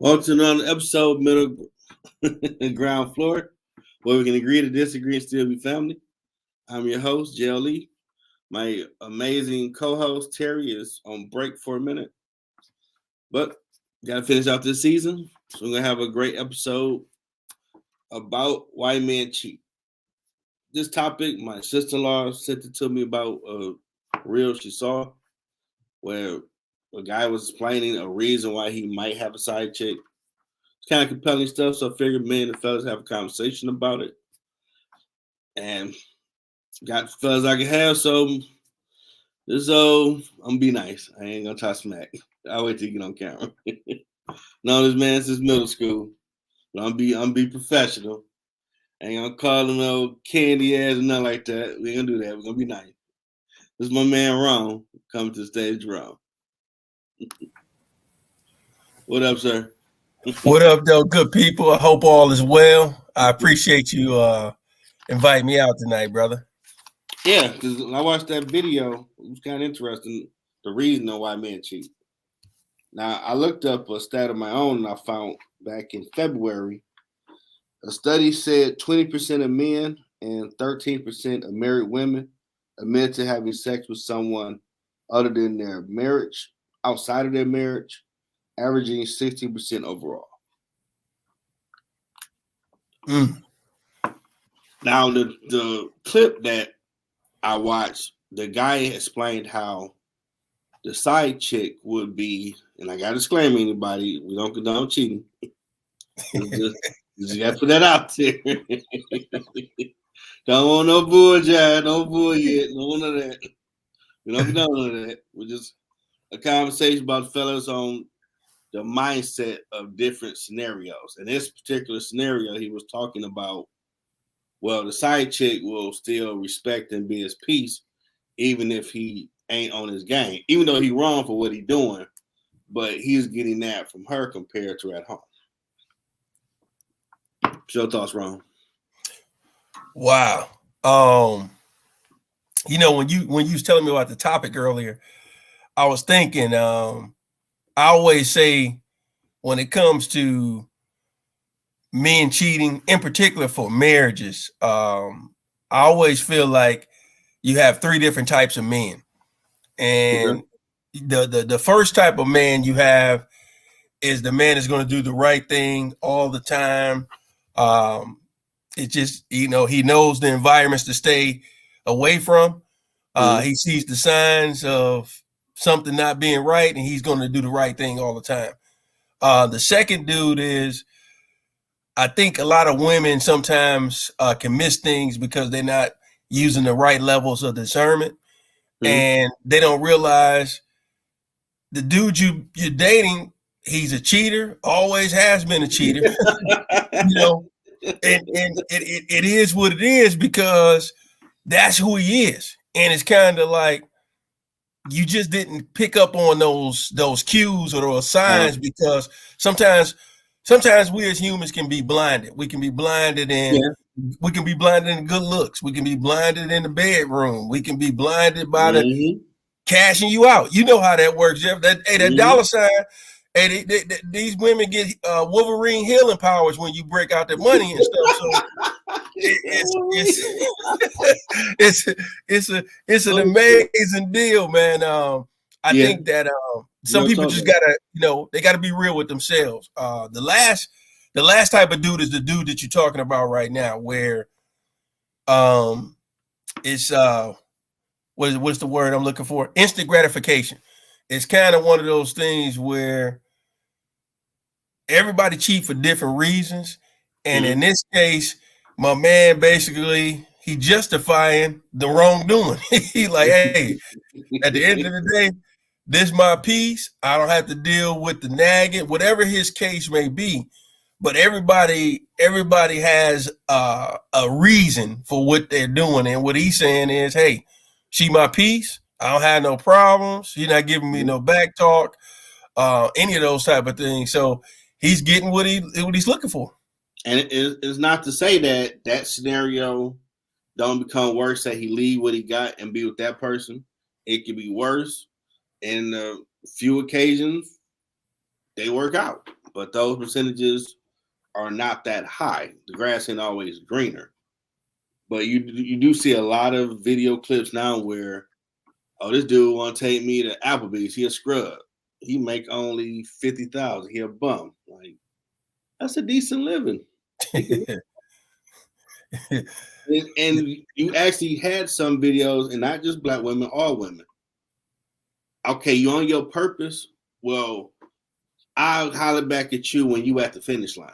Welcome to another episode, Middle Ground Floor, where we can agree to disagree and still be family. I'm your host, JLE. My amazing co-host, Terri, is on break for a minute. But got to finish out this season. So we're going to have a great episode about why men cheat. This topic, my sister-in-law sent it to me about a reel she saw where a guy was explaining a reason why he might have a side chick. It's kind of compelling stuff, so I figured me and the fellas have a conversation about it. And got the fellas I can have, so I'm gonna be nice. I ain't gonna talk smack. I'll wait till you get on camera. No, this man since middle school. But I'm be professional. I ain't gonna call him no candy ass or nothing like that. We ain't gonna do that. We're gonna be nice. This is my man Jerome coming to the stage, Jerome. What up, sir? What up, though, good people? I hope all is well. I appreciate you inviting me out tonight, brother. Yeah, because when I watched that video, it was kind of interesting, the reason on why men cheat. Now, I looked up a stat of my own and I found back in February, a study said 20% of men and 13% of married women admit to having sex with someone other than their marriage, outside of their marriage, averaging 16% overall. Now, the clip that I watched, the guy explained how the side chick would be, and I got to disclaim anybody, we don't condone cheating. You got to put that out there. Don't want no bull jive, no bull yet, no one of that. We don't condone none of that. We're just a conversation about fellas on the mindset of different scenarios. In this particular scenario, he was talking about, well, the side chick will still respect and be his peace, even if he ain't on his game, even though he wrong for what he doing, but he's getting that from her compared to at home. What's your thoughts, Ron? Wow. When you was telling me about the topic earlier, I was thinking, I always say when it comes to men cheating, in particular for marriages, I always feel like you have three different types of men. And the first type of man you have is the man that's going to do the right thing all the time. It just, he knows the environments to stay away from. He sees the signs of something not being right, and he's going to do the right thing all the time. The second dude is, I think a lot of women sometimes can miss things because they're not using the right levels of discernment, and they don't realize the dude you're dating, he's a cheater, always has been a cheater. And it is what it is because that's who he is. And it's kind of like you just didn't pick up on those cues or those signs because sometimes we as humans can be blinded. We can be blinded in we can be blinded in good looks. We can be blinded in the bedroom. We can be blinded by the cashing you out. You know how that works, Jeff. That dollar sign. Hey, these women get Wolverine healing powers when you break out their money and stuff. So it's an amazing deal, man. I think that some people just gotta, they gotta be real with themselves. The last type of dude is the dude that you're talking about right now, where it's what's the word I'm looking for? Instant gratification. It's kind of one of those things where everybody cheat for different reasons. And in this case, my man basically, he justifying the wrongdoing. He like, hey, at the end of the day, this my piece. I don't have to deal with the nagging, whatever his case may be. But everybody has a reason for what they're doing. And what he's saying is, hey, she my piece. I don't have no problems. She's not giving me no back talk, any of those type of things. So he's getting what he's looking for. And it's not to say that scenario don't become worse, that he leave what he got and be with that person. It could be worse. And a few occasions, they work out. but those percentages are not that high. The grass ain't always greener. But you do see a lot of video clips now where, oh, this dude want to take me to Applebee's. He a scrub. He make only 50,000. He a bum. Like, that's a decent living. And you actually had some videos, and not just black women, all women. Okay, you on your purpose? Well, I'll holler back at you when you at the finish line.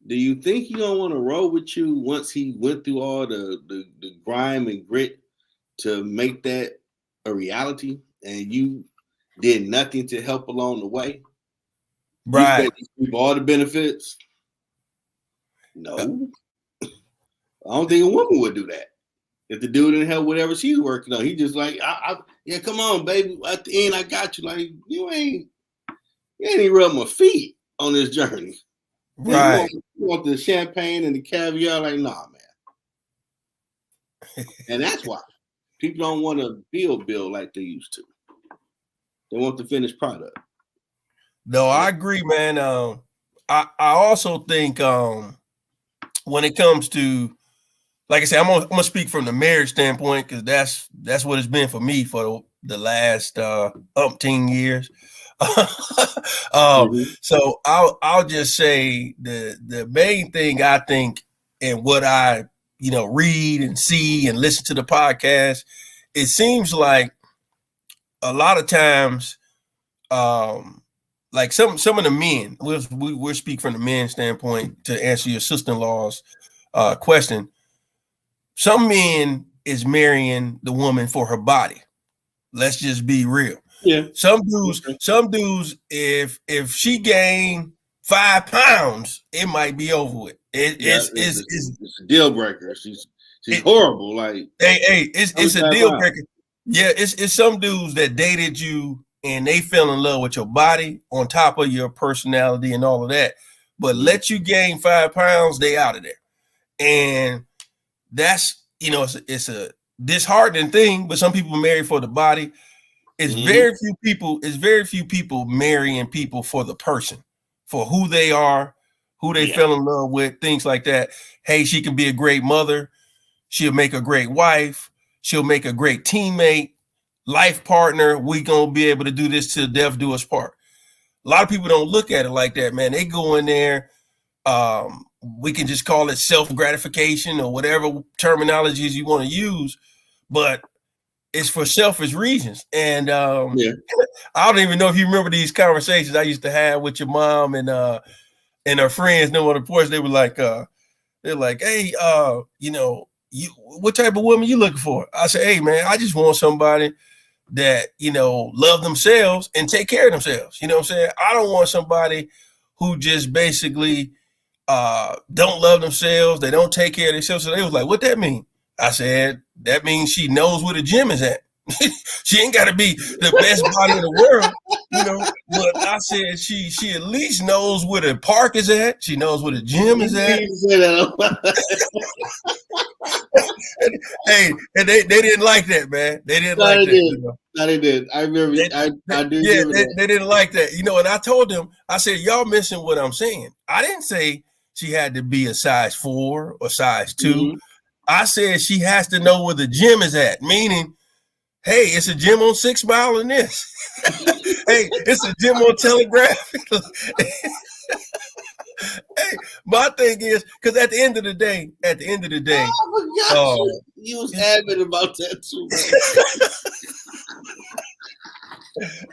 Do you think he don't want to roll with you once he went through all the grime and grit to make that a reality, and you did nothing to help along the way? Right. You gave all the benefits? No. I don't think a woman would do that. If the dude didn't help whatever she's working on, he just like, yeah, come on, baby. At the end, I got you. Like, you ain't even rub my feet on this journey. Right. You want the champagne and the caviar? Like, nah, man. And that's why people don't want to build like they used to. They want the finished product. No, I agree, man. I also think when it comes to, like I said, I'm gonna speak from the marriage standpoint, because that's what it's been for me for the last umpteen years. So I'll just say the main thing I think, and what I read and see and listen to the podcast, it seems like a lot of times, like some of the men, we'll speak from the men's standpoint to answer your sister-in-law's question. Some men is marrying the woman for her body. Let's just be real. Yeah. Some dudes, if she gained 5 pounds, it might be over with. It's a deal breaker. She's horrible. Like, it's a deal breaker. Yeah, it's some dudes that dated you and they fell in love with your body on top of your personality and all of that. But let you gain 5 pounds, they out of there. And that's, it's a disheartening thing, but some people marry for the body. It's very few people marrying people for the person, for who they are, who they fell in love with, things like that. Hey, she can be a great mother. She'll make a great wife. She'll make a great teammate, life partner. We gonna be able to do this till death do us part. A lot of people don't look at it like that, man. They go in there. We can just call it self-gratification or whatever terminologies you want to use, but it's for selfish reasons. And I don't even know if you remember these conversations I used to have with your mom and her friends. On the porch, they were like, they're like, hey, what type of woman you looking for? I said, hey, man, I just want somebody that, love themselves and take care of themselves. You know what I'm saying? I don't want somebody who just basically don't love themselves. They don't take care of themselves. So they was like, what that mean? I said, that means she knows where the gym is at. She ain't got to be the best body in the world, but I said she at least knows where the park is at. She knows where the gym is at. Hey, and they didn't like that, man. They didn't like that. No, they did. I remember. They didn't like that. And I told them, I said, y'all missing what I'm saying. I didn't say she had to be a size 4 or size 2. Mm-hmm. I said she has to know where the gym is at, meaning, hey, it's a gym on 6 Mile in this. Hey, it's a gym on Telegraph. Hey, my thing is, because at the end of the day, you was adamant about that too,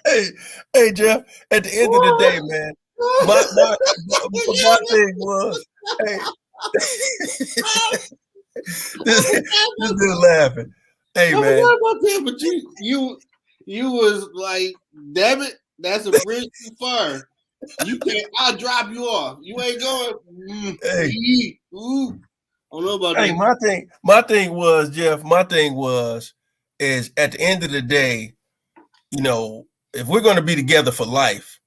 man. Hey, Jeff, at the end of the day, man, my thing was, hey, this dude laughing. Hey, man. About that, but you was like, damn it, that's a bridge too far. You can't. I'll drop you off. You ain't going. Hey, I don't know about that. My thing was, Jeff. My thing is at the end of the day, if we're going to be together for life,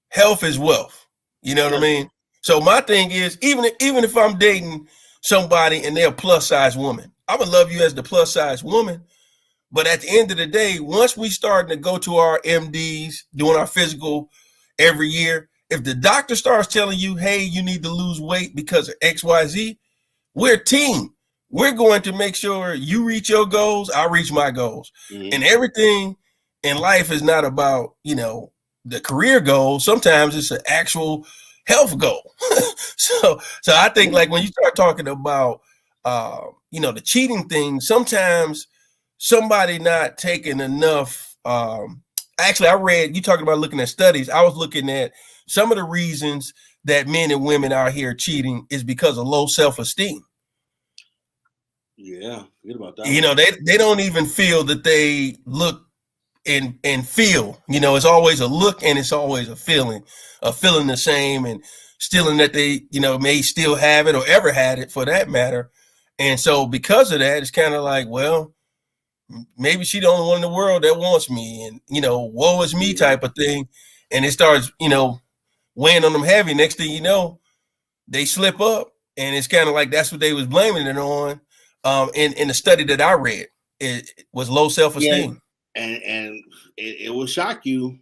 health is wealth. You know what I mean? So my thing is, even if I'm dating somebody and they're a plus size woman, I would love you as the plus size woman, But at the end of the day, once we start to go to our MDs, doing our physical every year, if the doctor starts telling you, hey, you need to lose weight because of XYZ, we're a team. We're going to make sure you reach your goals, I reach my goals. Mm-hmm. And everything in life is not about, the career goal. Sometimes it's an actual health goal. So I think like when you start talking about, the cheating thing, sometimes somebody not taking enough. Actually, I read, you talking about looking at studies. I was looking at some of the reasons that men and women out here cheating is because of low self-esteem. Yeah, forget about that. They don't even feel that they look and feel. It's always a look and it's always a feeling the same, and feeling that they, may still have it or ever had it for that matter. And so because of that, it's kind of like, well, maybe she the only one in the world that wants me, and woe is me type of thing. And it starts, weighing on them heavy. Next thing you know, they slip up, and it's kind of like that's what they was blaming it on. In the study that I read, it was low self-esteem. Yeah. And it will shock you.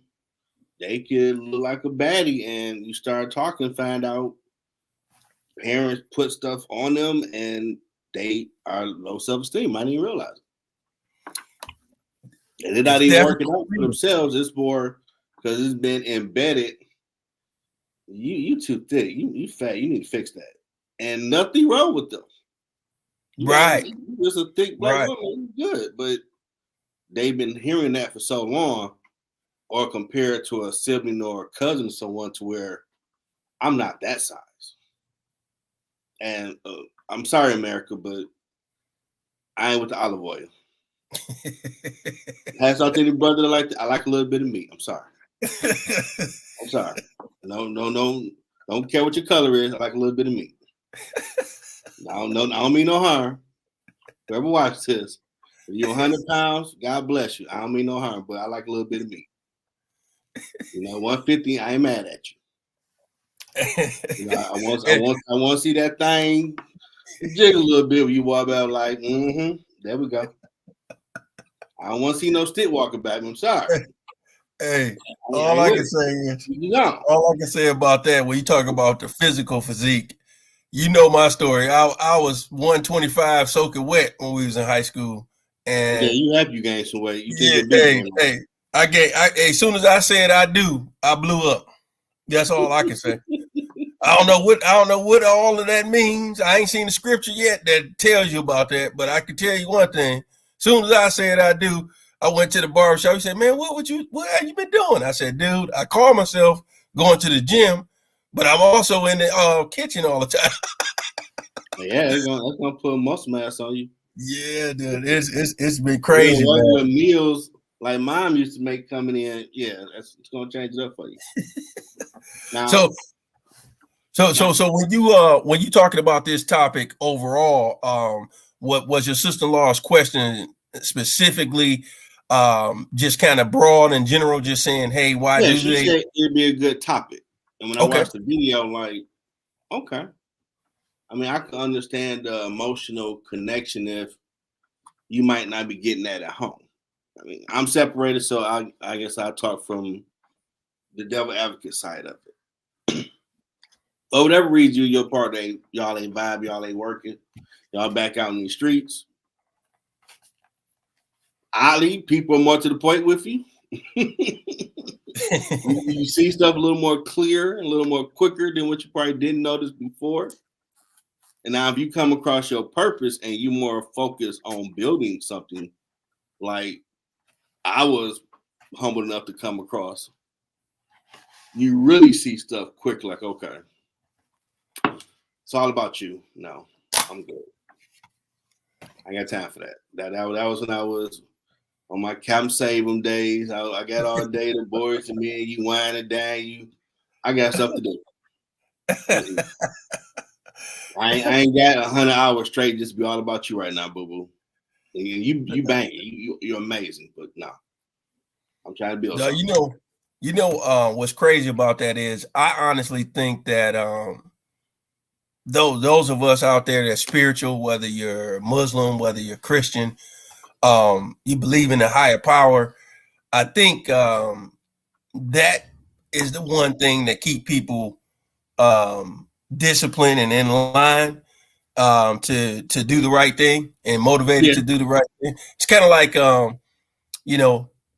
They could look like a baddie, and you start talking, find out parents put stuff on them, and they are low self-esteem. I didn't even realize it. And they're not even working out for themselves. It's more because it's been embedded. You too thick. You fat. You need to fix that. And nothing wrong with them. Right. Just a thick black woman. Good. But they've been hearing that for so long, or compared to a sibling or a cousin or someone, to where I'm not that size. And I'm sorry, America, but I ain't with the olive oil. Has something to brother like that. I like a little bit of meat. I'm sorry. I'm sorry. No, don't care what your color is. I like a little bit of meat. I don't mean no harm. Whoever watches this, if you're 100 pounds, God bless you. I don't mean no harm, but I like a little bit of meat. 150, I ain't mad at you. I want to see that thing jiggle a little bit when you walk out like, there we go. I don't want to see no stick walking back. I'm sorry. Hey, all I can say about that, when you talk about the physical physique, my story. I was 125 soaking wet when we was in high school. And you gained some weight. As soon as I said I do, I blew up. That's all I can say. I don't know what all of that means. I ain't seen the scripture yet that tells you about that, but I can tell you one thing. As soon as I said I do, I went to the barbershop. He said, man, what have you been doing? I said, dude, I call myself going to the gym, but I'm also in the kitchen all the time. Yeah, that's gonna put muscle mass on you. Yeah, dude, it's been crazy. Regular meals like mom used to make coming in, it's gonna change it up for you. Now, so when you talking about this topic overall, what was your sister-in-law's question specifically? Just kind of broad and general, just saying, hey, why do she they? Said it'd be a good topic. And when I watched the video, I'm like, okay. I mean, I can understand the emotional connection if you might not be getting that at home. I mean, I'm separated, so I guess I'll talk from the devil advocate side of it. For whatever reason, your part, y'all ain't vibe, y'all ain't working, y'all back out in the streets. Oddly, people are more to the point with you. You see stuff a little more clear, a little more quicker than what you probably didn't notice before. And now if you come across your purpose and you more focused on building something, like I was humble enough to come across, you really see stuff quick, like, okay, it's all about you. No, I'm good. I got time for that. That was when I was on my Captain Save 'em days. I got all day the boys and me, you whining down. I got stuff to do. I ain't got 100 hours straight just be all about you right now, boo boo. You bang, you're amazing, but no, I'm trying to build. What's crazy about that is I honestly think that those of us out there that's spiritual, whether you're Muslim, whether you're Christian, You believe in a higher power. I think that is the one thing that keep people disciplined and in line to do the right thing and motivated to do the right thing. It's kind of like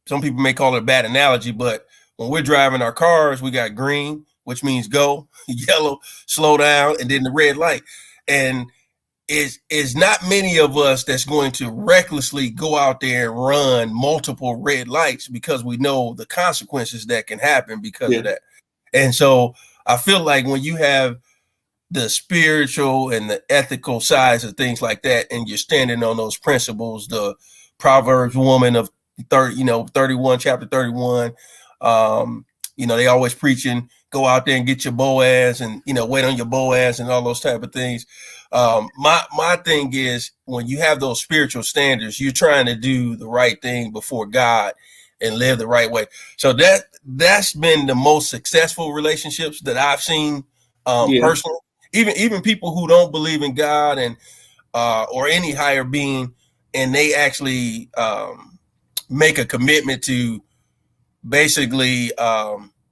some people may call it a bad analogy, but when we're driving our cars, we got green, which means go, yellow, slow down, and then the red light. And is not many of us that's going to recklessly go out there and run multiple red lights because we know the consequences that can happen because of that. And so I feel like when you have the spiritual and the ethical sides of things like that, and you're standing on those principles, the Proverbs woman of 31, chapter 31, they always preaching, go out there and get your Boaz and, wait on your Boaz and all those type of things. My thing is when you have those spiritual standards, you're trying to do the right thing before God and live the right way. So that's been the most successful relationships that I've seen personally. Even people who don't believe in God and or any higher being, and they actually make a commitment to basically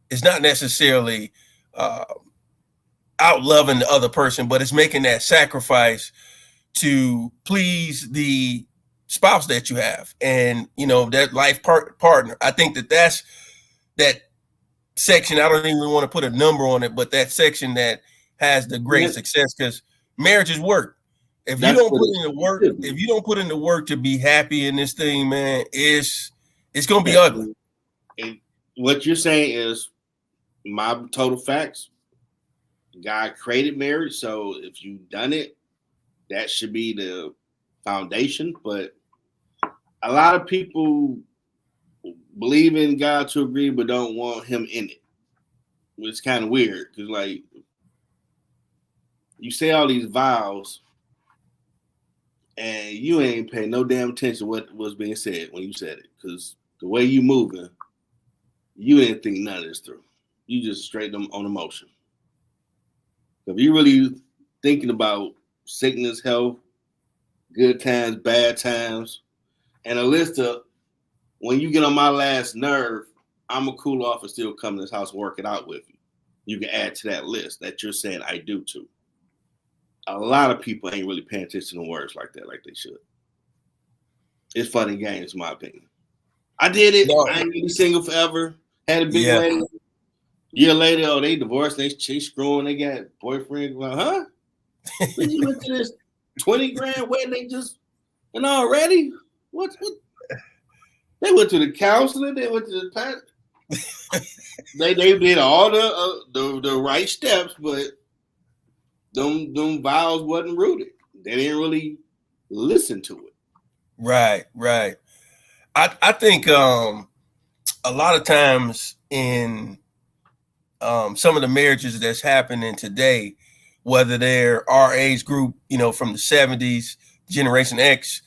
it's not necessarily out loving the other person, but it's making that sacrifice to please the spouse that you have and that life partner. I think that's that section. I don't even want to put a number on it, but that section that has the greatest success, because marriage is work. If you don't put in the work to be happy in this thing, man, it's gonna be ugly. And what you're saying is my total facts. God created marriage, so if you've done it, that should be the foundation. But a lot of people believe in God to agree, but don't want Him in it. It's kind of weird because, like, you say all these vows, and you ain't paying no damn attention to what was being said when you said it. Because the way you moving, you didn't think none of this through. You just straight them on emotion. If you really thinking about sickness, health, good times, bad times, and a list of when you get on my last nerve, I'm gonna cool off and still come to this house and work it out with you. You can add to that list that you're saying I do to. A lot of people ain't really paying attention to words like that, like they should. It's fun and games, in my opinion. I did it. No. I ain't gonna be single forever. Had a big lady. Year later, they divorced. They screwing. They got boyfriend. Like, huh? When you went to this 20 grand wedding, they just and already what? They went to the counselor. They went to the pastor. they did all the right steps, but them vows wasn't rooted. They didn't really listen to it. Right. I think a lot of times in some of the marriages that's happening today, whether they're our age group, from the 70s, Generation X,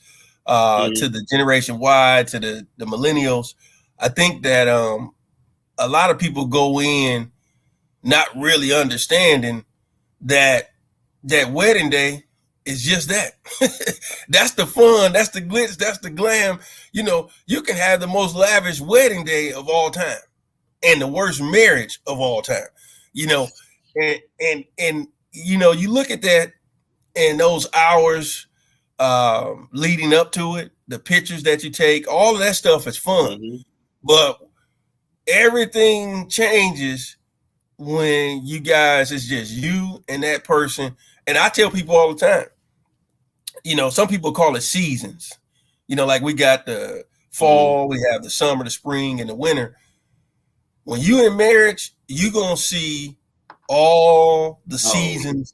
to the Generation Y, to the millennials, I think that a lot of people go in not really understanding that wedding day is just that. That's the fun, that's the glitz, that's the glam. You can have the most lavish wedding day of all time and the worst marriage of all time, and you look at that and those hours leading up to it, the pictures that you take, all of that stuff is fun, but everything changes when you guys, it's just you and that person. And I tell people all the time, some people call it seasons, like we got the fall, we have the summer, the spring, and the winter. When you in marriage, you're going to see all the seasons,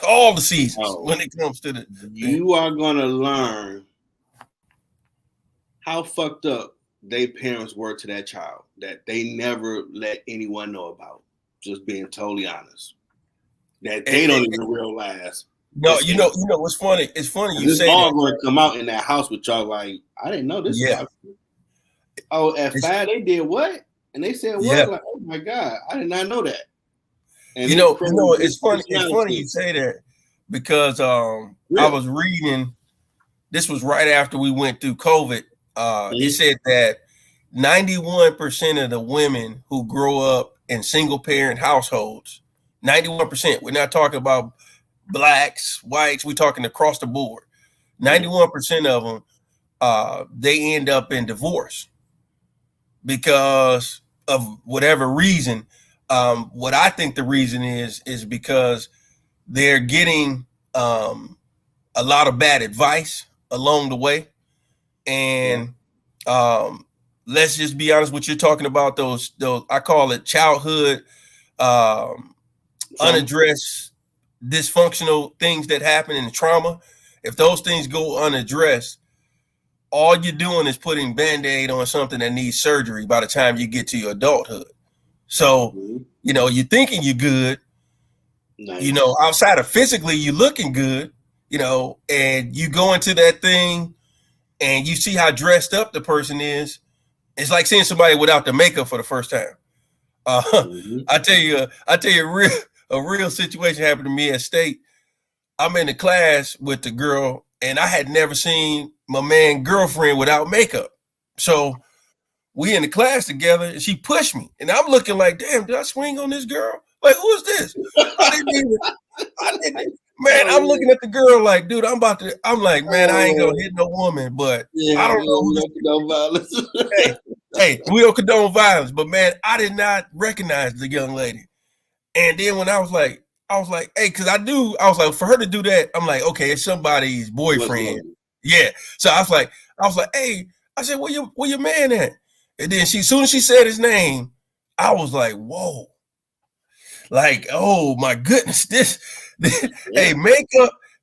all the seasons when it comes to you are going to learn how fucked up their parents were to that child that they never let anyone know about. Just being totally honest. That they don't even realize. No, what's funny? It's funny you say that. All going to come out in that house with y'all like, I didn't know this. Yeah. At 5, they did what? And they said, what? Yeah. Like, oh my God, I did not know that. And it's funny. It's funny you say that because I was reading this was right after we went through COVID. It said that 91% of the women who grow up in single parent households, 91%, we're not talking about blacks, whites, we're talking across the board. 91% of them, they end up in divorce because of whatever reason. What I think the reason is because they're getting a lot of bad advice along the way. And let's just be honest, what you're talking about, those I call it childhood unaddressed dysfunctional things that happen in the trauma. If those things go unaddressed, all you're doing is putting Band-Aid on something that needs surgery by the time you get to your adulthood. So, you're thinking you're good, outside of physically, you're looking good, and you go into that thing and you see how dressed up the person is. It's like seeing somebody without the makeup for the first time. I tell you, a real situation happened to me at State. I'm in the class with the girl, and I had never seen my man girlfriend without makeup. So we in the class together, and she pushed me, and I'm looking like, damn, did I swing on this girl? Like, who is this? I didn't. Man, I'm looking at the girl like, dude, I'm like, man, I ain't gonna hit no woman, but I don't know who condone violence. hey, we don't condone violence, but man, I did not recognize the young lady. And then when I was like, hey, because I was like, for her to do that, I'm like, okay, it's somebody's boyfriend. Yeah. So I was like, hey, I said, where your man at? And then soon as she said his name, I was like, whoa. Like, oh my goodness, hey,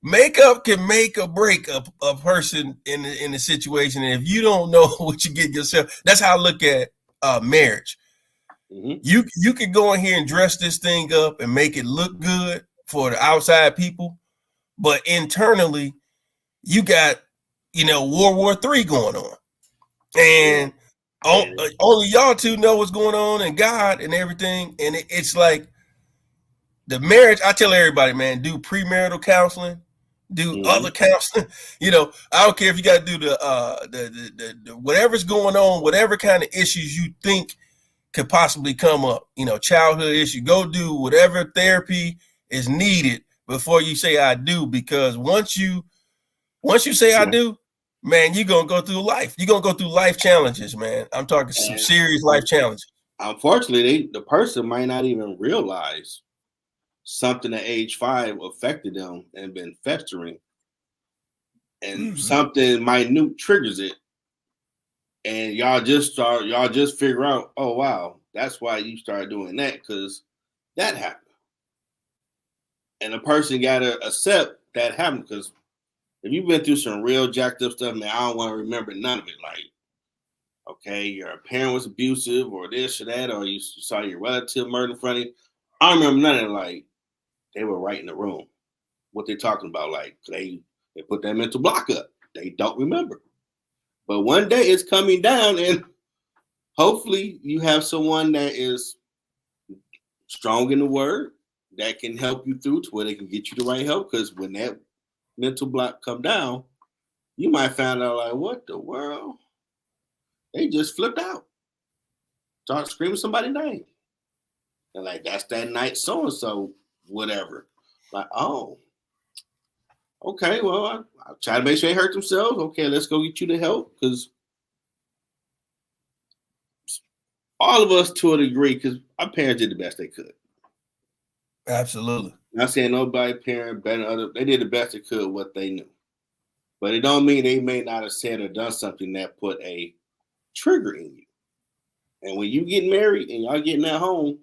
makeup can make or break a person in the situation. And if you don't know what you get yourself, that's how I look at marriage. You can go in here and dress this thing up and make it look good for the outside people, but internally, you got World War III going on, and only y'all two know what's going on, and God and everything. And it's like the marriage. I tell everybody, man, do premarital counseling, do other counseling. I don't care if you got to do the whatever's going on, whatever kind of issues you think could possibly come up, childhood issue, go do whatever therapy is needed before you say I do, because once you say I do, man, you're going to go through life. You're going to go through life challenges, man. I'm talking some serious life challenges. Unfortunately, the person might not even realize something at age 5 affected them and been festering, and something minute triggers it. And y'all just figure out, oh wow, that's why you started doing that, because that happened. And the person gotta accept that happened, because if you've been through some real jacked up stuff, man, I don't want to remember none of it. Like, okay, your parent was abusive or this or that, or you saw your relative murdered in front of you. I don't remember none of it. Like, they were right in the room. What they're talking about, like they put that mental block up. They don't remember. But one day it's coming down, and hopefully you have someone that is strong in the word that can help you through to where they can get you the right help. Because when that mental block come down, you might find out like, what the world? They just flipped out. Start screaming somebody's name. And like, that's that night so-and-so, whatever. Like, oh, okay, well, I'll try to make sure they hurt themselves. Okay, let's go get you the help. Because all of us, to a degree, because our parents did the best they could. Absolutely. Not saying nobody parent better than other. They did the best they could what they knew. But it don't mean they may not have said or done something that put a trigger in you. And when you get married and y'all getting at home,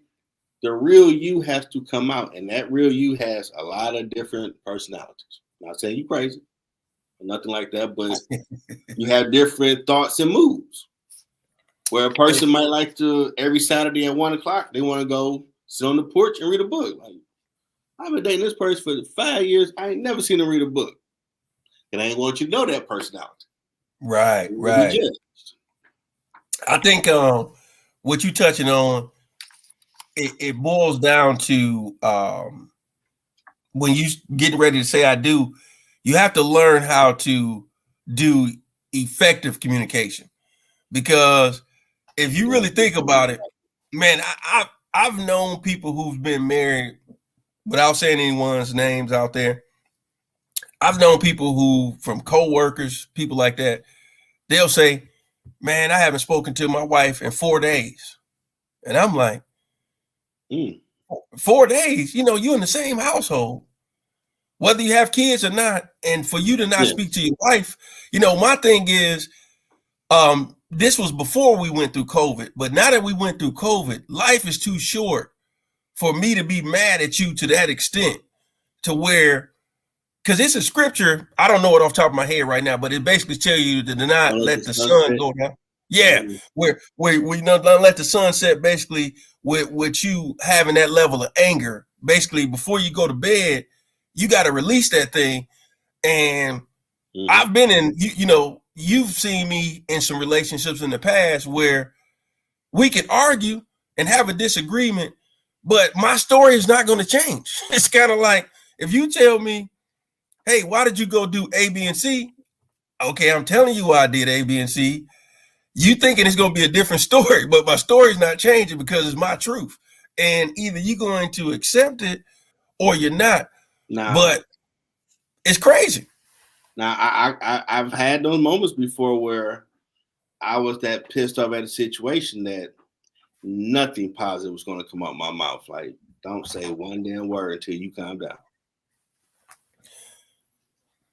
the real you has to come out. And that real you has a lot of different personalities. Not saying you crazy or nothing like that, but you have different thoughts and moods. Where a person might like to, every Saturday at 1:00, they want to go sit on the porch and read a book. Like, I've been dating this person for 5 years. I ain't never seen them read a book. And I ain't want you to know that personality. Right. I think what you're touching on, it boils down to when you getting ready to say I do, you have to learn how to do effective communication. Because if you really think about it, man, I've known people who've been married without saying anyone's names out there. I've known people who, from co-workers, people like that, they'll say, man, I haven't spoken to my wife in 4 days. And I'm like, 4 days? You know, you're in the same household, whether you have kids or not. And for you to not speak to your wife, you know, my thing is, this was before we went through COVID. But now that we went through COVID, life is too short for me to be mad at you to that extent, to where, because it's a scripture, I don't know it off the top of my head right now, but it basically tells you to not let the sun go down. Yeah, where we don't let the sun set, basically with you having that level of anger. Basically, before you go to bed, you got to release that thing. And I've been in, you know, you've seen me in some relationships in the past where we can argue and have a disagreement, but my story is not going to change. It's kind of like if you tell me, hey, why did you go do A, B, and C? Okay, I'm telling you why I did A, B, and C. You thinking it's going to be a different story, but my story's not changing because it's my truth. And either you're going to accept it or you're not. But it's crazy. Now, I've had those moments before where I was that pissed off at a situation that nothing positive was going to come out my mouth. Like, don't say one damn word until you calm down.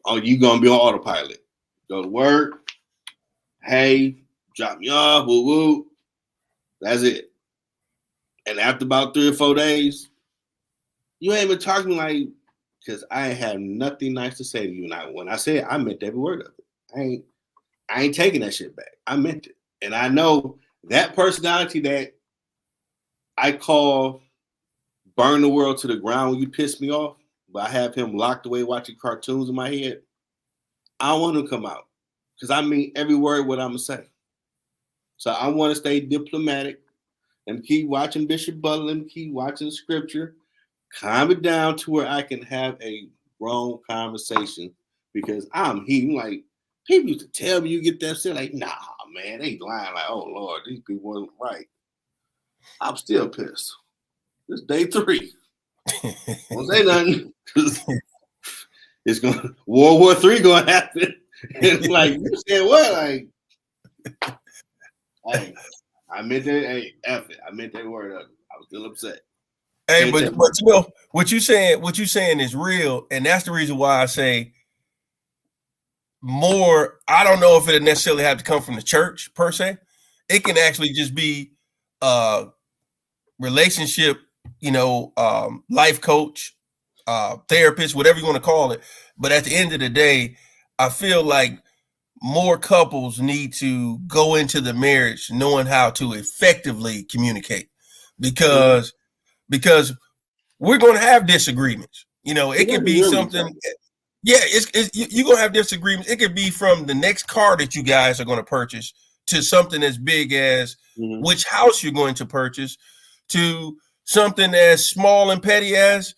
Oh, you going to be on autopilot. Go to work. Hey, drop me off. Woo woo. That's it. And after about 3 or 4 days, you ain't even talking like, because I have nothing nice to say to you. And when I say it, I meant every word of it. I ain't taking that shit back. I meant it. And I know that personality that I call burn the world to the ground when you piss me off, but I have him locked away watching cartoons in my head. I don't want him to come out because I mean every word what I'm going to say. So I want to stay diplomatic and keep watching Bishop Butler and keep watching scripture. Calm it down to where I can have a grown conversation because I'm heating. Like, people used to tell me you get that shit. Like, nah, man, they lying. Like, oh, Lord, these people weren't right. I'm still pissed. This day 3. Won't say nothing. It's going World War III going to happen. And like, you said what? Like, hey, I meant that. Hey, F it. I meant that word up. I was still upset. Hey, but you know what you saying is real, and that's the reason why I say more. I don't know if it necessarily have to come from the church per se. It can actually just be relationship, you know, life coach, therapist, whatever you want to call it. But at the end of the day, I feel like more couples need to go into the marriage knowing how to effectively communicate, because we're going to have disagreements. You know, it could be something. Yeah, you're going to have disagreements. It could be from the next car that you guys are going to purchase to something as big as which house you're going to purchase, to something as small and petty as,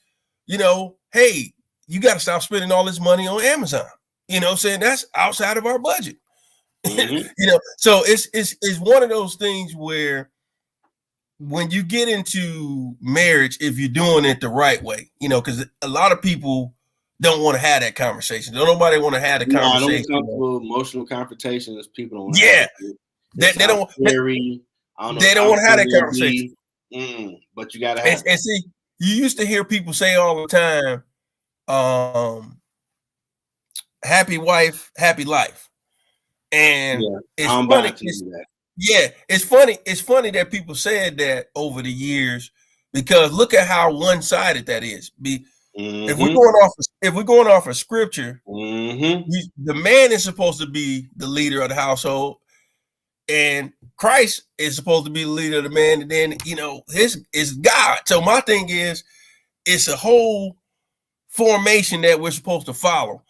you know, hey, you got to stop spending all this money on Amazon. You know what I'm saying? That's outside of our budget. You know, so it's one of those things where when you get into marriage, if you're doing it the right way, you know, because a lot of people don't want to have that conversation. Nobody want to have the conversation. Emotional confrontations. People don't. Yeah, they don't. Scary. They don't want to have that conversation. But you gotta have. And see, you used to hear people say all the time, "Happy wife, happy life," and it's funny. It's funny. It's funny that people said that over the years, because look at how one-sided that is. If we're going off of scripture, the man is supposed to be the leader of the household, and Christ is supposed to be the leader of the man, and then, you know, his is God. So my thing is, it's a whole formation that we're supposed to follow.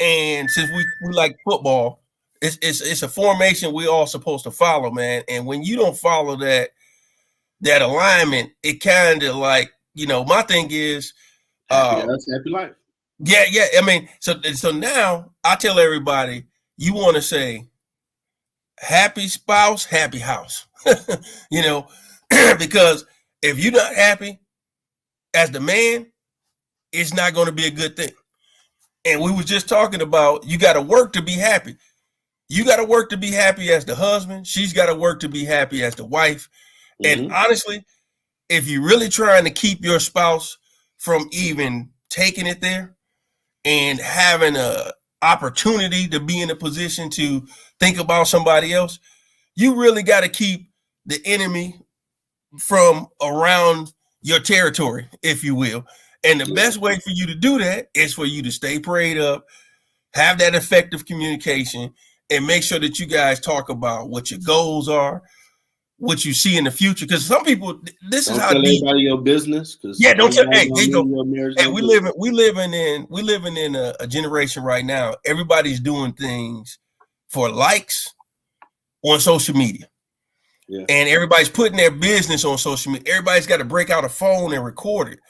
And since we like football, it's a formation we all supposed to follow, man. And when you don't follow that alignment, it kind of like, you know, my thing is happy life. Yeah. I mean, so now I tell everybody, you want to say happy spouse, happy house. Because if you're not happy as the man, it's not going to be a good thing. And we were just talking about you got to work to be happy. You got to work to be happy as the husband. She's got to work to be happy as the wife. Mm-hmm. And honestly, if you're really trying to keep your spouse from even taking it there and having a opportunity to be in a position to think about somebody else, you really got to keep the enemy from around your territory, if you will. And the best way for you to do that is for you to stay prayed up, have that effective communication, and make sure that you guys talk about what your goals are, what you see in the future. Because some people, this don't is how tell deep. Everybody your business. Yeah, don't tell. Hey, there you go. Hey, we living in a generation right now. Everybody's doing things for likes on social media. Yeah. And everybody's putting their business on social media. Everybody's got to break out a phone and record it.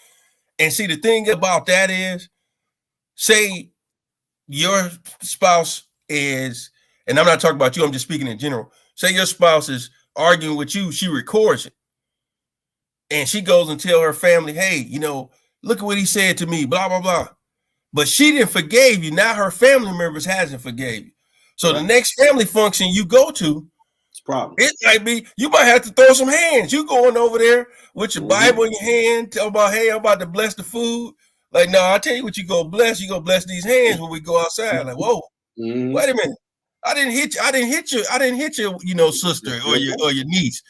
And see, the thing about that is, say your spouse is, and I'm not talking about you, I'm just speaking in general. Say your spouse is arguing with you, she records it. And she goes and tell her family, hey, look at what he said to me, blah, blah, blah. But she didn't forgive you. Now her family members hasn't forgave you. So the next family function you go to, problem. It might be you might have to throw some hands. You going over there with your Bible in your hand, tell about, hey, I'm about to bless the food. Like, no, I tell you what, you go bless these hands when we go outside. Like, whoa, wait a minute. I didn't hit your sister or your niece.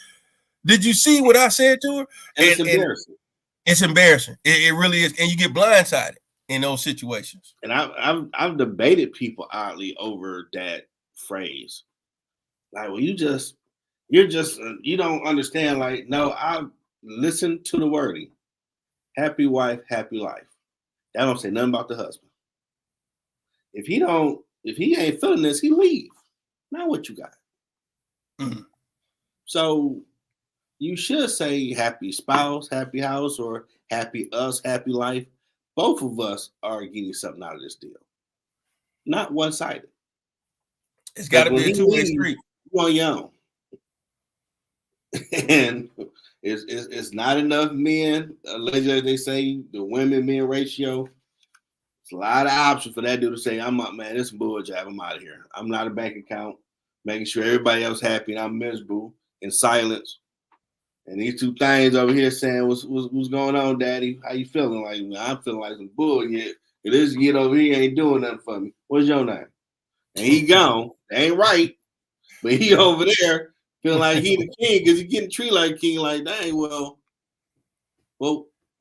Did you see what I said to her? And it's embarrassing. It's embarrassing. It really is. And you get blindsided in those situations. And I've debated people oddly over that phrase. Like, well, you don't understand. Like, no, I listen to the wording. Happy wife, happy life. That don't say nothing about the husband. If he ain't feeling this, he leave. Now what you got? Mm-hmm. So you should say happy spouse, happy house, or happy us, happy life. Both of us are getting something out of this deal. Not one-sided. It's got to be a two-way street. You on your own. And it's not enough men. Allegedly, they say the women-men ratio. It's a lot of options for that dude to say, I'm out, man, this is bullshit. I'm out of here. I'm not a bank account. Making sure everybody else happy and I'm miserable in silence. And these two things over here saying, what's going on, daddy? How you feeling? Like, I'm feeling like some bullshit. This kid over here ain't doing nothing for me. What's your name? And he gone. That ain't right. But he over there feeling like he the king because he getting treated like a king. Like, dang, well,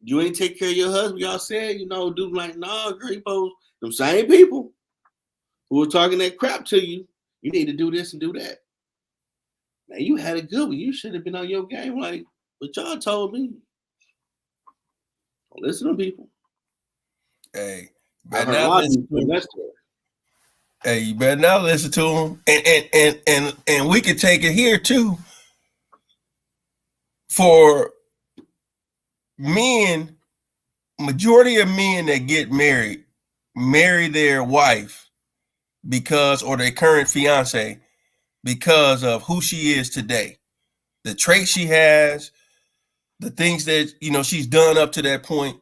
you ain't take care of your husband. Y'all said, dude, like, nah, girl, them same people who were talking that crap to you, you need to do this and do that. Now, you had a good one. You should have been on your game. Like, what y'all told me. Don't listen to people. Hey, better not listen to them. Hey, you better not listen to them. And we can take it here too. For men, majority of men that get married, marry their wife or their current fiance because of who she is today, the traits she has, the things that she's done up to that point.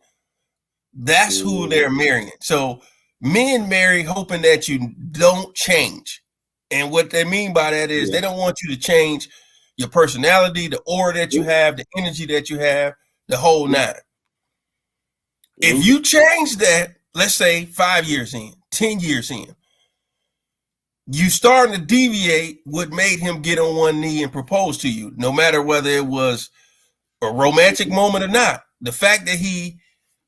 That's who they're marrying. So men marry hoping that you don't change. And what they mean by that is they don't want you to change your personality, the aura that you have, the energy that you have, the whole nine. If you change that, let's say 5 years in, 10 years in, you starting to deviate what made him get on one knee and propose to you, no matter whether it was a romantic moment or not. The fact that he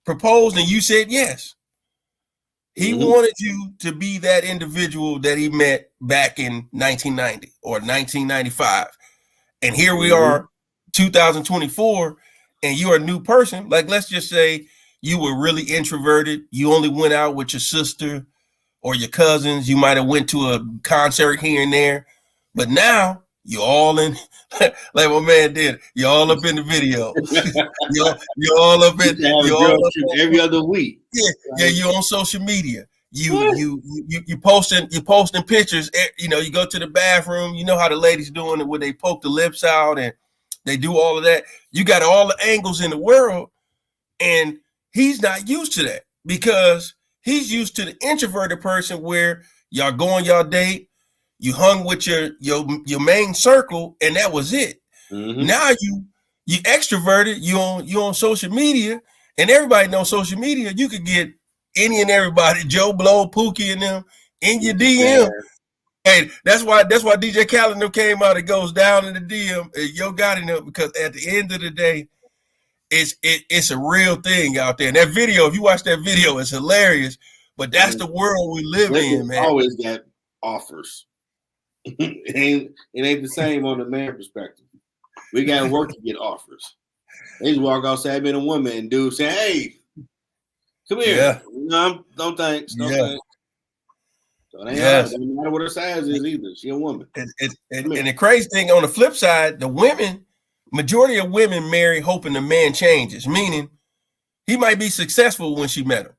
proposed and you said yes. He wanted you to be that individual that he met back in 1990 or 1995. And here we are, 2024, and you're a new person. Like, let's just say you were really introverted. You only went out with your sister or your cousins. You might have went to a concert here and there. But now you're all in, like my man did. You're all up in the video. you're all up in every other week. Yeah, you're on social media. You posting pictures. You know, you go to the bathroom. You know how the ladies doing it, where they poke the lips out and they do all of that. You got all the angles in the world, and he's not used to that because he's used to the introverted person where y'all go on y'all date, you hung with your main circle, and that was it. Mm-hmm. Now you extroverted, you on social media, and everybody knows social media. You could get any and everybody, Joe Blow, Pookie, and them in your DM. And that's why DJ Khaled came out. It goes down in the DM. Yo got in there because at the end of the day, it's a real thing out there. And that video, if you watch that video, it's hilarious. But that's the world we live in, man. Always got offers. it ain't the same on the man perspective. We got to work to get offers. They just walk outside, being a woman, and dude saying, "Hey, come here." Yeah. No, thanks. No thanks. So it ain't hard. It doesn't matter what her size is either. She a woman. And the crazy thing on the flip side, majority of women marry hoping the man changes, meaning he might be successful when she met him.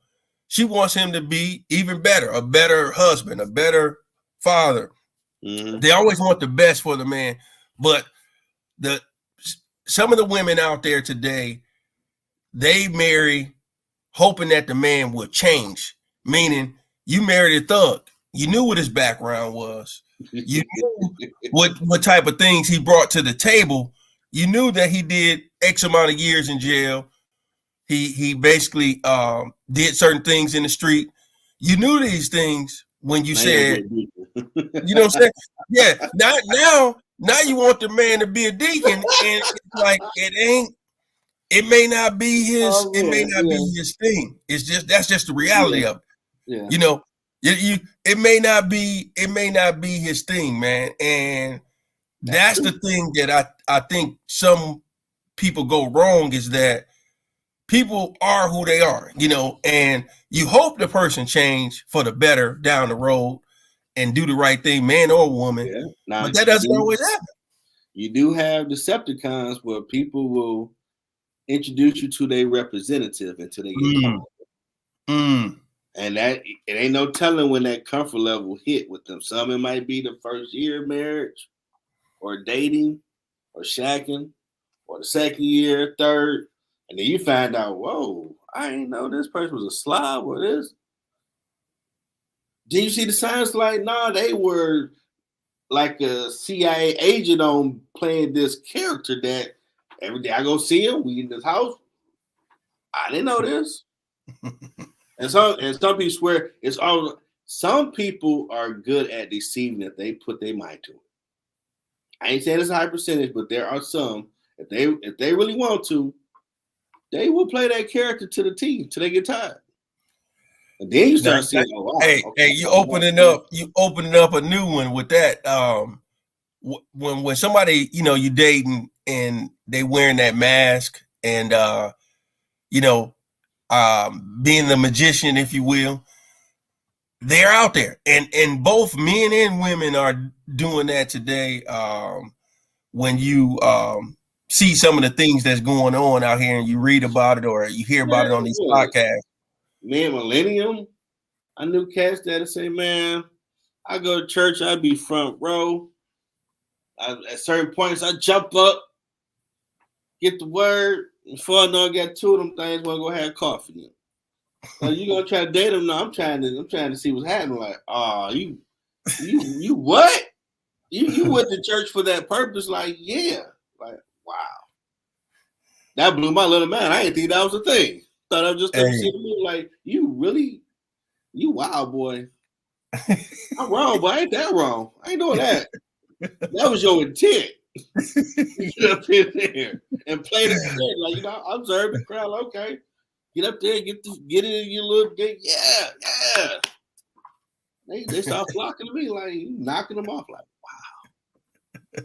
She wants him to be even better, a better husband, a better father. Mm-hmm. They always want the best for the man. But some of the women out there today, they marry hoping that the man will change, meaning you married a thug. You knew what his background was. You knew what type of things he brought to the table. You knew that he did X amount of years in jail. He basically did certain things in the street. You knew these things when you said, you know what I'm saying? Yeah. Now you want the man to be a deacon, and it's like it may not be his, be his thing. That's just the reality of it. Yeah. You know, it may not be his thing, man. And that's the thing that I think some people go wrong, is that people are who they are, you know, and you hope the person change for the better down the road and do the right thing, man or woman. Yeah. Now, but that doesn't always happen. You do have Decepticons where people will introduce you to their representative until they get comfortable. And that it ain't no telling when that comfort level hit with them. Some it might be the first year of marriage, or dating, or shacking, or the second year, third, and then you find out, whoa, I didn't know this person was a slob or this. Did you see the signs? Like, nah, they were like a CIA agent on playing this character that every day I go see him, we in this house. I didn't know this. And some people swear it's all. Some people are good at deceiving if they put their mind to it. I ain't saying it's a high percentage, but there are some. If they really want to, they will play that character to the T till they get tired. And then you start seeing, oh, wow, hey, you opening up a new one with that. When somebody, you know, you dating and they wearing that mask and you know, being the magician, if you will, they're out there, and both men and women are doing that today. When you see some of the things that's going on out here, and you read about it or you hear about it on these podcasts. Man, Millennium, I knew cats that say, man, I go to church, I be front row. At certain points, I jump up, get the word. Before I know I got two of them things, want to go have coffee. So you gonna try to date them? No, I'm trying to see what's happening. Like, you what? You went to church for that purpose? Like, yeah. Like, wow. That blew my little mind. I didn't think that was a thing. Thought I was just seeing the movie. Like, you wild boy. I'm wrong, but I ain't that wrong. I ain't doing that. That was your intent. You get up in there and play the shit. Like, you know, observe the crowd. Okay. Get up there, get it in your little dick. Yeah. They start flocking to me, like, you knocking them off. Like, wow.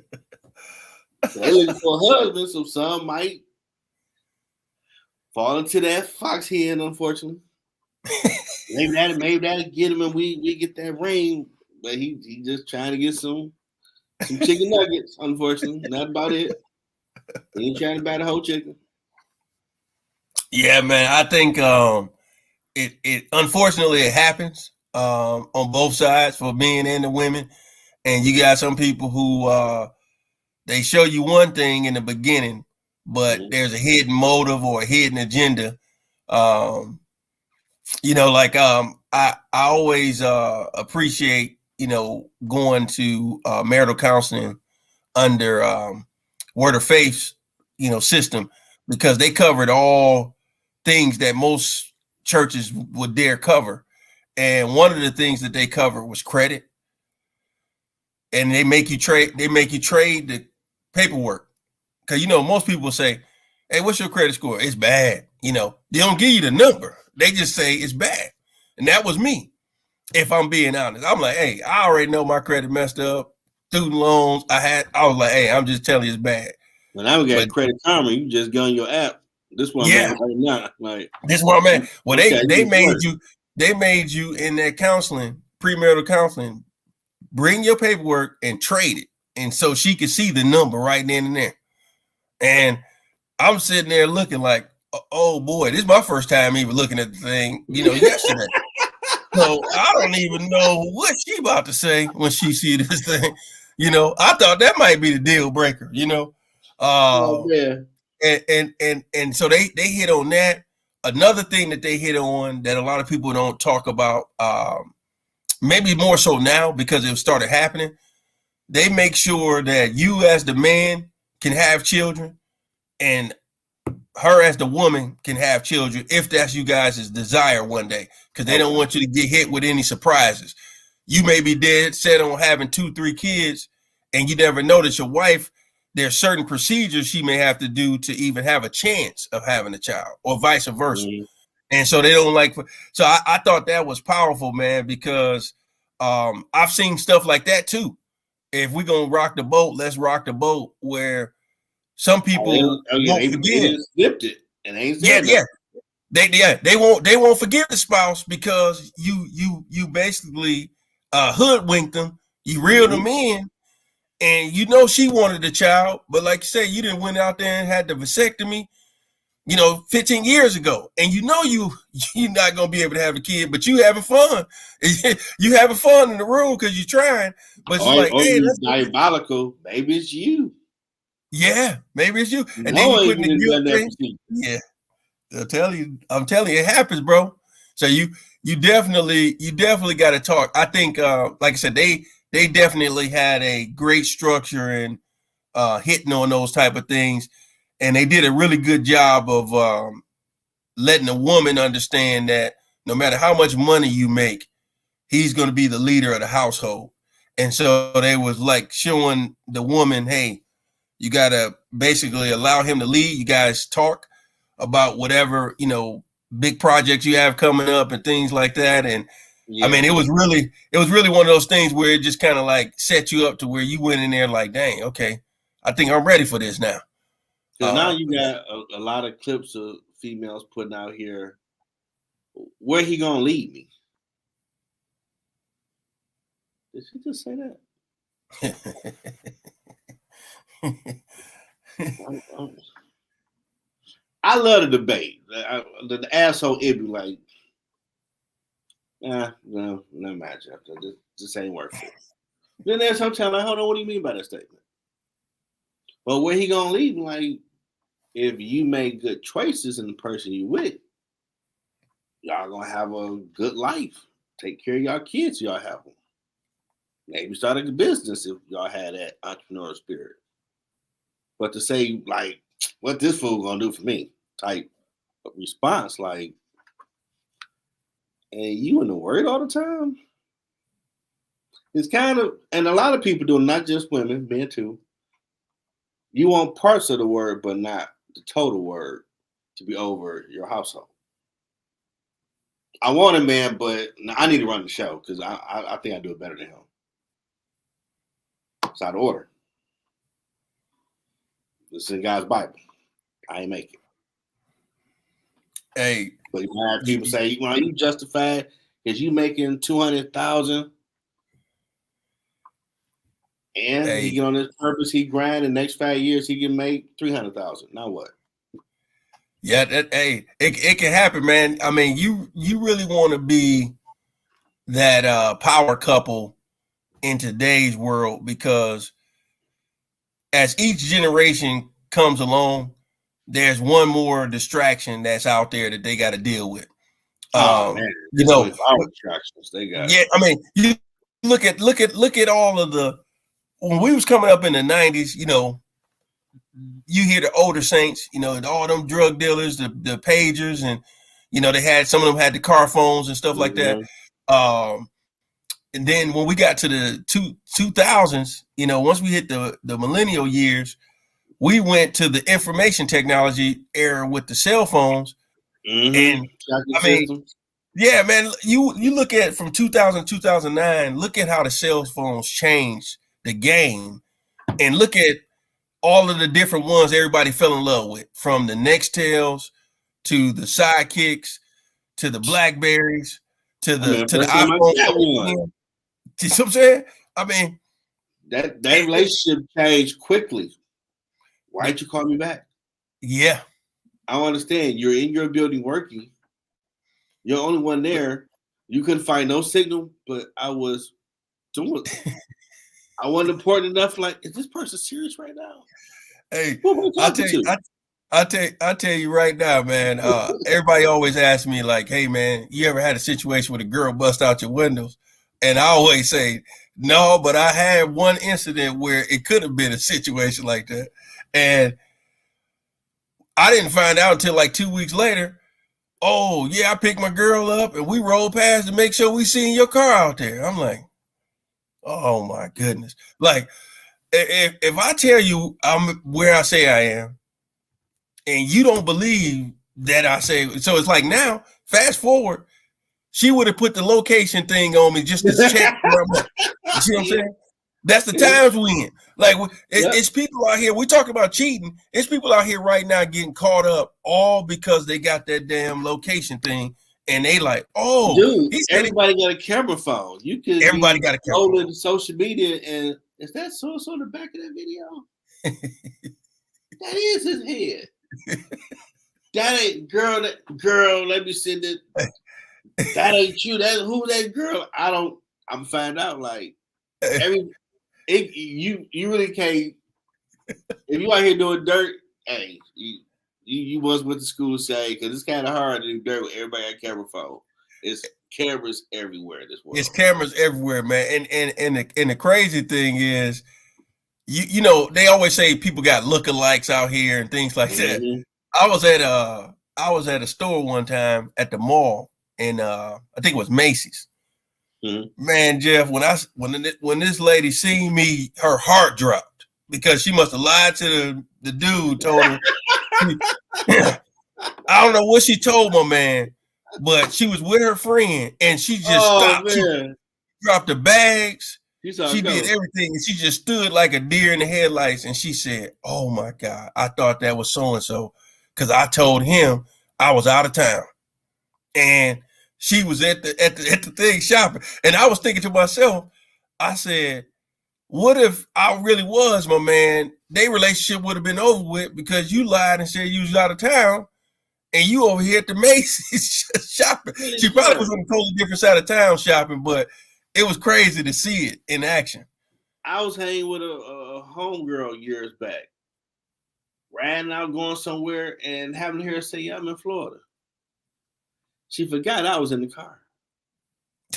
So they looking for a husband, so some might fall into that fox hen, unfortunately. maybe that'll get him and we get that ring, but he just trying to get some chicken nuggets, unfortunately. Not about it. He ain't trying to buy the whole chicken. Yeah, man. I think it unfortunately it happens. on both sides for men and the women. And you got some people who they show you one thing in the beginning, but there's a hidden motive or a hidden agenda. I always appreciate, going to marital counseling under Word of Faith's, system, because they covered all things that most churches would dare cover. And one of the things that they covered was credit. And they make you trade the paperwork. Because, most people say, hey, what's your credit score? It's bad. They don't give you the number. They just say it's bad. And that was me. If I'm being honest, I'm like, hey, I already know my credit messed up. Student loans I was like, hey, I'm just telling you it's bad. When I got Credit Karma, you just go on your app. This one, yeah, right now, like this one, man. Well, they made you in that counseling, premarital counseling, bring your paperwork and trade it, and so she could see the number right then and there. And I'm sitting there looking like, oh boy, this is my first time even looking at the thing, yesterday. So I don't even know what she about to say when she see this thing. I thought that might be the deal breaker, oh, yeah. And so they hit on that. Another thing that they hit on that a lot of people don't talk about, maybe more so now because it started happening, they make sure that you as the man can have children and her as the woman can have children if that's you guys' desire one day, because they don't want you to get hit with any surprises. You may be dead set on having 2-3 kids and you never know that your wife, there's certain procedures she may have to do to even have a chance of having a child, or vice versa. And so they don't like, so I thought that was powerful, man, because I've seen stuff like that too. If we're going to rock the boat, let's rock the boat, where some people won't forgive. They won't forgive the spouse because you basically hoodwinked them, you reeled them in, and she wanted a child, but like you said, you didn't went out there and had the vasectomy, 15 years ago, and you're not gonna be able to have a kid, but you having fun. You having fun in the room because you're trying, but it's like, hey, that's diabolical. Maybe it's you. Yeah, maybe it's you. And then you put in the guilt thing. Yeah, I'm telling you, it happens, bro. So you definitely got to talk. I think, like I said, they definitely had a great structure and hitting on those type of things, and they did a really good job of letting a woman understand that no matter how much money you make, he's going to be the leader of the household. And so they was like showing the woman, hey, you got to basically allow him to lead. You guys talk about whatever, big projects you have coming up and things like that. And I mean, it was really one of those things where it just kind of like set you up to where you went in there like, dang, okay, I think I'm ready for this now. So now you got a lot of clips of females putting out here. Where he gonna lead me? Did she just say that? I love the debate. The asshole, it'd be like, no match up. This ain't worth it. Then there's sometimes like, hold on, what do you mean by that statement? But where he gonna lead? Like, if you make good choices in the person you with, y'all gonna have a good life. Take care of y'all kids, y'all have them. Maybe start a business if y'all had that entrepreneurial spirit. But to say, like, what this fool gonna do for me type of response, like, and you in the word all the time? It's kind of, and a lot of people do, not just women, men too. You want parts of the word, but not the total word to be over your household. I want a man, but I need to run the show because I think I do it better than him. It's out of order. It's in God's Bible. I ain't make it. Hey, but you have people say, well, you justified because you making $200,000, and he get on this purpose, he grind. The next 5 years, he can make $300,000. Now what? Yeah, it can happen, man. I mean, you really want to be that power couple in today's world, because as each generation comes along, there's one more distraction that's out there that they got to deal with. Oh man, You there's know, 24-hour distractions. They got. yeah. I mean, you look at all of the, when we was coming up in the 90s, you know, you hear the older saints, you know, all them drug dealers, the pagers, and you know, they had, some of them had the car phones and stuff like that. And then when we got to the 2000s, you know, once we hit the millennial years, we went to the information technology era with the cell phones. And I mean, yeah, man, you look at from 2000 2009, look at how the cell phones changed the game, and look at all of the different ones everybody fell in love with, from the Nextels to the Sidekicks to the Blackberries to the iPhone. You know what I'm saying? I mean, that relationship changed quickly. Why didn't you call me back? Yeah. I don't understand. You're in your building working. You're the only one there. You couldn't find no signal, but I was doing. I wasn't important enough. Like, is this person serious right now? Hey, I tell you right now, man. Everybody always asks me, like, "Hey, man, you ever had a situation where a girl bust out your windows?" And I always say, "No," but I had one incident where it could have been a situation like that, and I didn't find out until like 2 weeks later. Oh, yeah, I picked my girl up and we rolled past to make sure we seen your car out there. I'm like, oh my goodness. Like, if I tell you I'm where I say I am, and you don't believe that I say, so it's like, now, fast forward, she would have put the location thing on me just to check where I'm at. You see what I'm saying? That's the times we in. Like, it's people out here. We talk about cheating. It's people out here right now getting caught up all because they got that damn location thing, and they like, oh, dude, everybody got a camera phone. You can everybody got a camera phone. Social media, and is that so in the back of that video? That is his head. That ain't girl. That girl. Let me send it. That ain't you. That who that girl? I'm find out like you really can't. If you out here doing dirt, hey, you was with the school say, because it's kind of hard to do dirt with everybody on camera phone. It's cameras everywhere in this world. It's cameras everywhere, man. And the crazy thing is, you know, they always say people got lookalikes out here and things like that. I was at a store one time at the mall, and I think it was Macy's. Man, Jeff, when this lady seen me, her heart dropped, because she must have lied to the dude. Told her, I don't know what she told my man, but she was with her friend, and she just stopped. She dropped the bags. She did everything, and she just stood like a deer in the headlights. And she said, "Oh my God, I thought that was so and so, because I told him I was out of town." And she was at the thing shopping, and I was thinking to myself, I said, what if I really was, my man? Their relationship would have been over with, because you lied and said you was out of town, and you over here at the Macy's shopping. She probably was on a totally different side of town shopping, but it was crazy to see it in action. I was hanging with a homegirl years back, riding out, going somewhere, and having her say, "Yeah, I'm in Florida." She forgot I was in the car.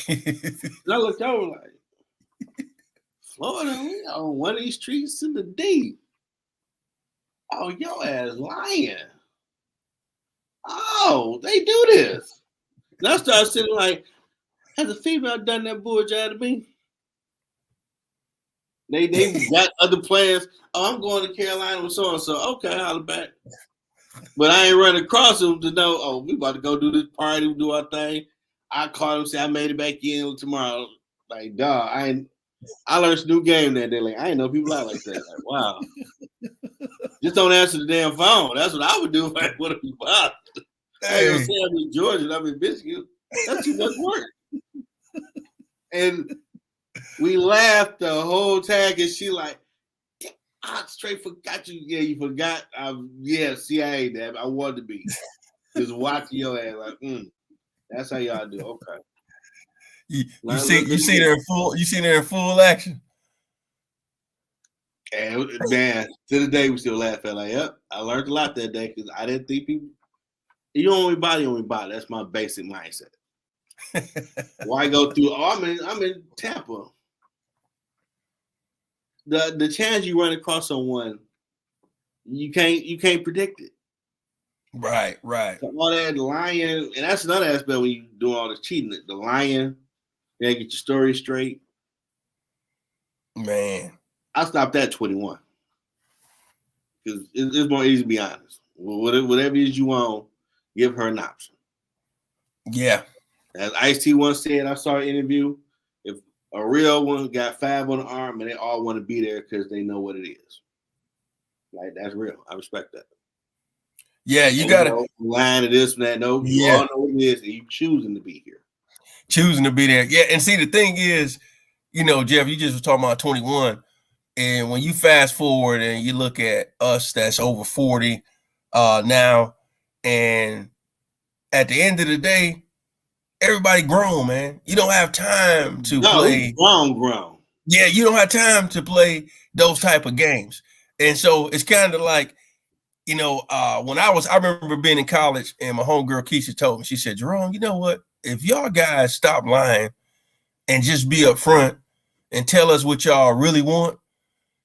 And I looked over like, Florida, we on one of these streets in the deep. Oh, your ass lying. Oh, they do this. And I started sitting like, has a female done that bullshit out of me? They got other plans. Oh, I'm going to Carolina with so-and-so. Okay, holla back. But I ain't running across them to know, oh, we about to go do this party, do our thing. I called him, say I made it back in tomorrow. Like, dog, I learned a new game that day. Like, I ain't know people out like that. Like, wow. Just don't answer the damn phone. That's what I would do if I would have people out. I ain't gonna say I'm in Georgia and I'm in Michigan. That's too much work. And we laughed the whole time, and she like, I straight forgot you. Yeah, you forgot. CIA, damn. I wanted to be. Just watching your ass like, that's how y'all do. Okay. You see her in full action. And man, to the day we still laugh at like, yep, I learned a lot that day because I didn't think people. You only buy. That's my basic mindset. Why go through? Oh, I'm in Tampa. The chance you run across someone, you can't predict it. Right. So all that lying, and that's another aspect when you do all the cheating. The lying, you gotta get your story straight. Man, I stopped at 21 because it's more easy to be honest. Whatever it is you want, give her an option. Yeah. As Ice-T once said, I saw an interview. If a real one got 5 on the arm and they all want to be there because they know what it is. Like, that's real. I respect that. Yeah, you got to line of this and that. No, you all know what it is, and you choosing to be here. Choosing to be there. Yeah, and see, the thing is, Jeff, you just was talking about 21. And when you fast forward and you look at us that's over 40 now, and at the end of the day, everybody grown, man. You don't have time to play. Grown. Yeah, you don't have time to play those type of games. And so it's kind of like, when I remember being in college and my homegirl Keisha told me, she said, Jerome, you know what? If y'all guys stop lying and just be upfront and tell us what y'all really want,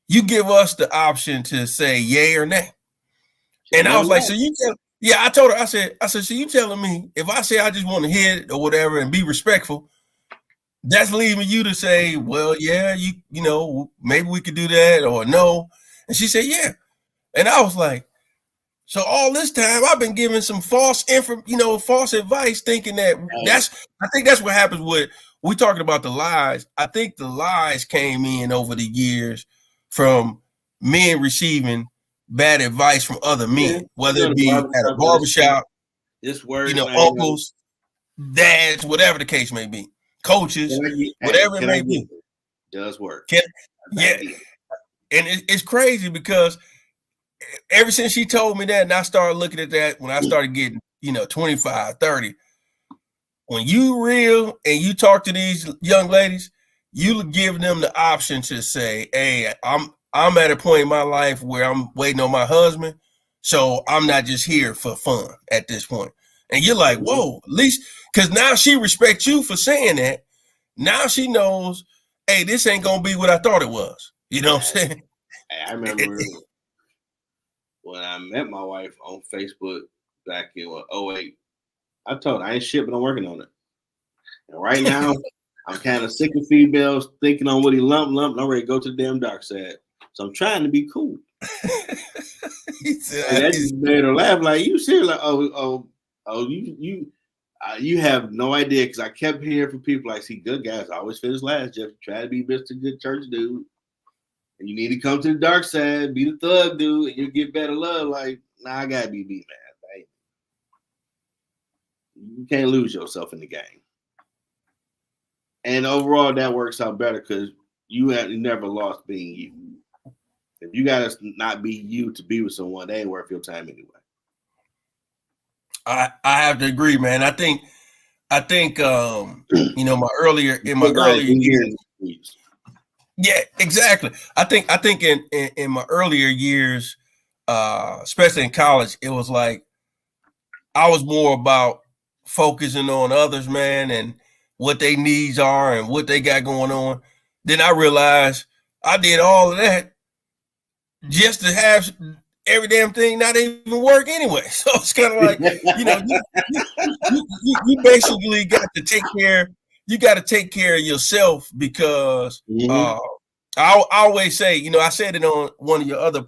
you give us the option to say yay or nay. And I was like, so you tell, I told her, I said, so you telling me if I say I just want to hit or whatever and be respectful, that's leaving you to say, well, yeah, maybe we could do that or no. And she said, yeah. And I was like, so all this time I've been giving some false advice, thinking that I think that's what happens with, we talking about the lies. I think the lies came in over the years from men receiving bad advice from other men, whether it be at a barbershop, uncles, dads, whatever the case may be, coaches, whatever it may be. Does work. Yeah. And it's crazy because ever since she told me that, and I started looking at that when I started getting, 25, 30, when you real and you talk to these young ladies, you give them the option to say, hey, I'm at a point in my life where I'm waiting on my husband, so I'm not just here for fun at this point. And you're like, whoa, at least, because now she respects you for saying that. Now she knows, hey, this ain't going to be what I thought it was. You know what I'm saying? I remember when I met my wife on Facebook back in 2008, I told her I ain't shit, but I'm working on it. And right now, I'm kind of sick of females thinking on what he lump, and I'm ready to go to the damn dark side. So I'm trying to be cool. And that just made her laugh. Like, you serious? Like, you have no idea, because I kept hearing from people like, see, good guys always finish last. Just try to be Mr. Good Church dude. And you need to come to the dark side, be the thug dude, and you'll get better love. Like, nah, I gotta be me, man. Like, you can't lose yourself in the game. And overall, that works out better because you never lost being you. If you gotta not be you to be with someone, they ain't worth your time anyway. I have to agree, man. I think my earlier years. Yeah, exactly. I think in my earlier years, especially in college, it was like I was more about focusing on others, man, and what their needs are and what they got going on. Then I realized I did all of that just to have every damn thing not even work anyway. So it's kind of like, you basically got to take care. You got to take care of yourself because I always say, I said it on one of your other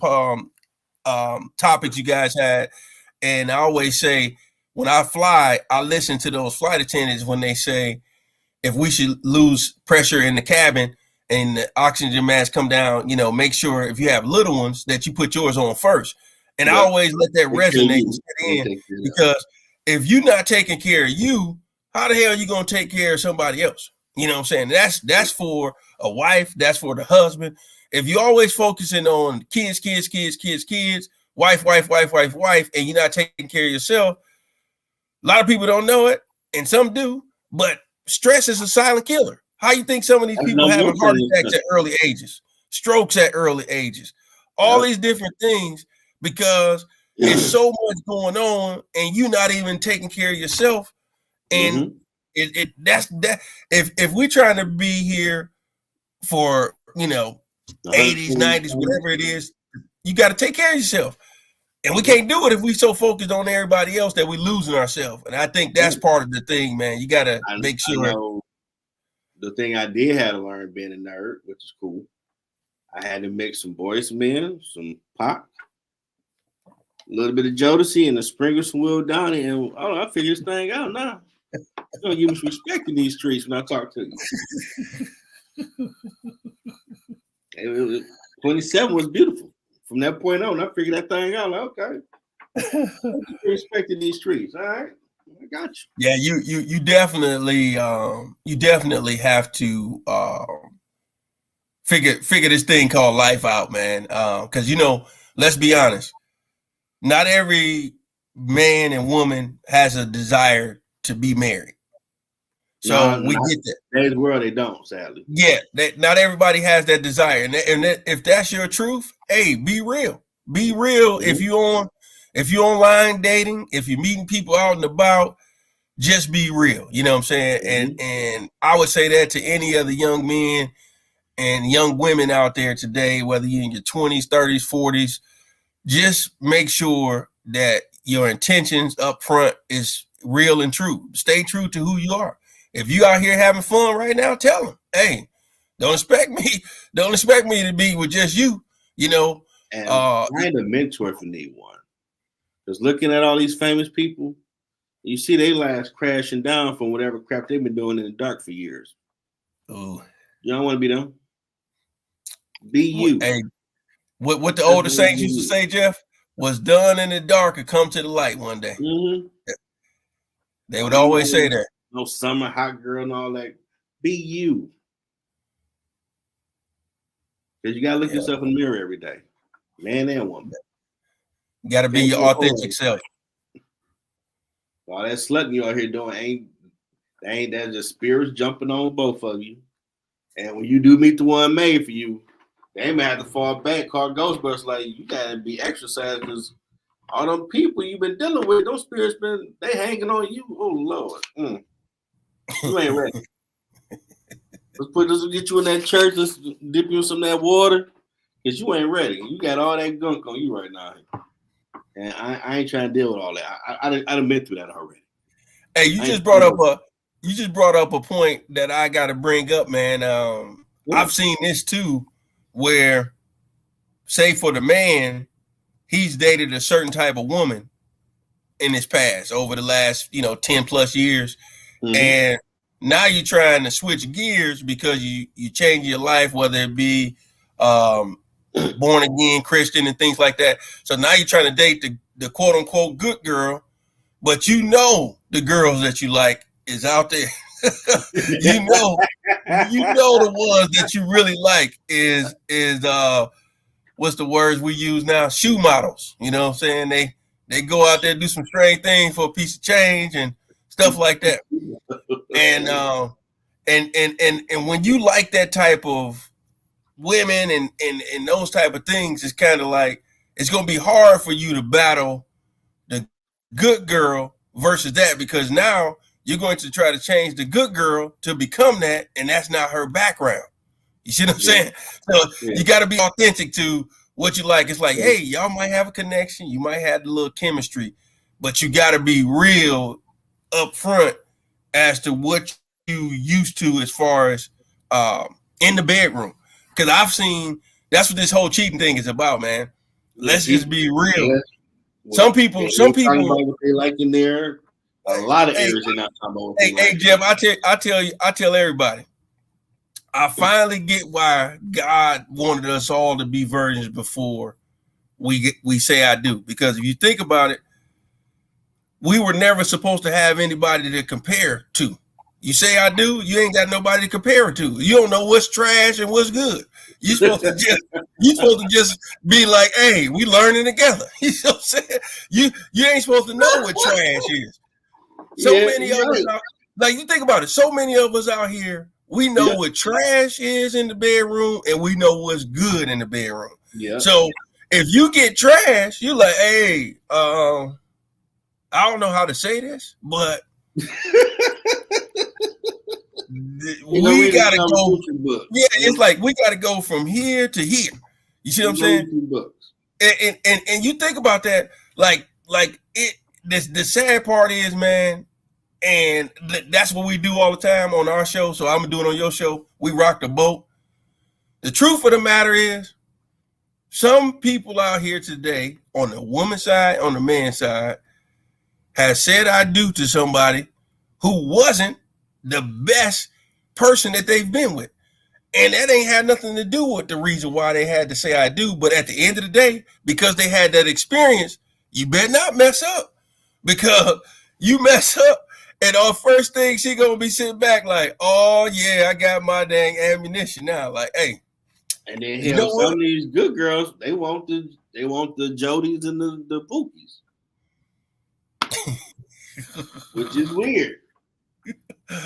topics you guys had, and I always say when I fly, I listen to those flight attendants when they say if we should lose pressure in the cabin and the oxygen mask come down, make sure if you have little ones that you put yours on first. And I always let that resonate and sit in, because if you're not taking care of you, how the hell are you going to take care of somebody else? You know what I'm saying? That's for a wife. That's for the husband. If you're always focusing on kids, wife, and you're not taking care of yourself, a lot of people don't know it, and some do, but stress is a silent killer. How you think some of these people having heart attacks at early ages, strokes at early ages, all these different things, because there's so much going on and you're not even taking care of yourself. And that's that. If we're trying to be here for 80s, 90s, whatever it is, you got to take care of yourself. And we can't do it if we so focused on everybody else that we losing ourselves. And I think that's part of the thing, man. You got to make sure. The thing I did have to learn being a nerd, which is cool, I had to mix some Boyz II Men, some pop, a little bit of Jodeci, and a sprinkle some Will Donny, and I figured this thing out now. I'm gonna give some respect in these streets when I talk to you. 27 was beautiful. From that point on, I figured that thing out. Like, okay, respect in these streets. All right. I got you. Yeah, you definitely have to figure this thing called life out, man. Because let's be honest, not every man and woman has a desire to be married. So we get that. In today's world, they don't, sadly. Yeah, not everybody has that desire, and if that's your truth, hey, be real. Be real. If you're online dating, if you're meeting people out and about, just be real. You know what I'm saying? And I would say that to any other young men and young women out there today, whether you're in your 20s, 30s, 40s, just make sure that your intentions up front is real and true. Stay true to who you are. If you out here having fun right now, tell them, hey, don't expect me to be with just you, And find a mentor if you need one. Because looking at all these famous people, you see they last crashing down from whatever crap they've been doing in the dark for years. Ooh. You don't want to be them. Be you. Hey, what the older saints used to say, Jeff, was done in the dark or come to the light one day. They would always say that. No summer hot girl and all that. Be you. Because you got to look yourself in the mirror every day. Man and woman. You got to be your authentic self. All that slutting you out here doing ain't that just spirits jumping on both of you. And when you do meet the one made for you, they may have to fall back, call Ghostbusters, like you gotta be exercised because all them people you've been dealing with, those spirits they hanging on you. Oh Lord. You ain't ready. Let's get you in that church, let's dip you in some of that water. Because you ain't ready. You got all that gunk on you right now. And I ain't trying to deal with all that. I done been through that already. Hey, you just brought up a point that I got to bring up, man. I've seen this too, where, say for the man, he's dated a certain type of woman in his past over the last 10 plus years, and now you're trying to switch gears because you change your life, whether it be born again Christian and things like that. So now you're trying to date the quote unquote good girl, but the girls that you like is out there. you know the ones that you really like is what's the words we use now? Shoe models. You know what I'm saying? They go out there, do some strange things for a piece of change and stuff like that. And when you like that type of women and those type of things, it's kind of like it's gonna be hard for you to battle the good girl versus that, because now you're going to try to change the good girl to become that, and that's not her background. You see what I'm saying? So you got to be authentic to what you like. It's like, hey, y'all might have a connection, you might have a little chemistry, but you got to be real up front as to what you used to as far as in the bedroom. Because I've seen that's what this whole cheating thing is about, man. Let's just be real. Some people about what they like in there. A lot of areas they're not talking about. Hey, Jeff, I tell everybody, I finally get why God wanted us all to be virgins before we say I do. Because if you think about it, we were never supposed to have anybody to compare to. You say I do, you ain't got nobody to compare it to. You don't know what's trash and what's good. You supposed to just be like, hey, we learning together. You know what I'm saying? You ain't supposed to know what trash is. So many of us Like you think about it, so many of us out here, we know what trash is in the bedroom, and we know what's good in the bedroom. Yeah. So if you get trash, you're like, hey, I don't know how to say this, but we gotta go. Yeah, it's like we gotta go from here to here. You see what I'm saying? And you think about that, like it. The sad part is, man, and that's what we do all the time on our show. So I'm gonna do it on your show. We rock the boat. The truth of the matter is, some people out here today, on the woman's side, on the man's side, has said I do to somebody who wasn't the best person that they've been with. And that ain't had nothing to do with the reason why they had to say I do. But at the end of the day, because they had that experience, you better not mess up. Because you mess up, and our first thing she gonna be sitting back like, oh yeah, I got my dang ammunition now. Like, hey. And then you know some of these good girls, they want the Jodies and the Pookies. Which is weird.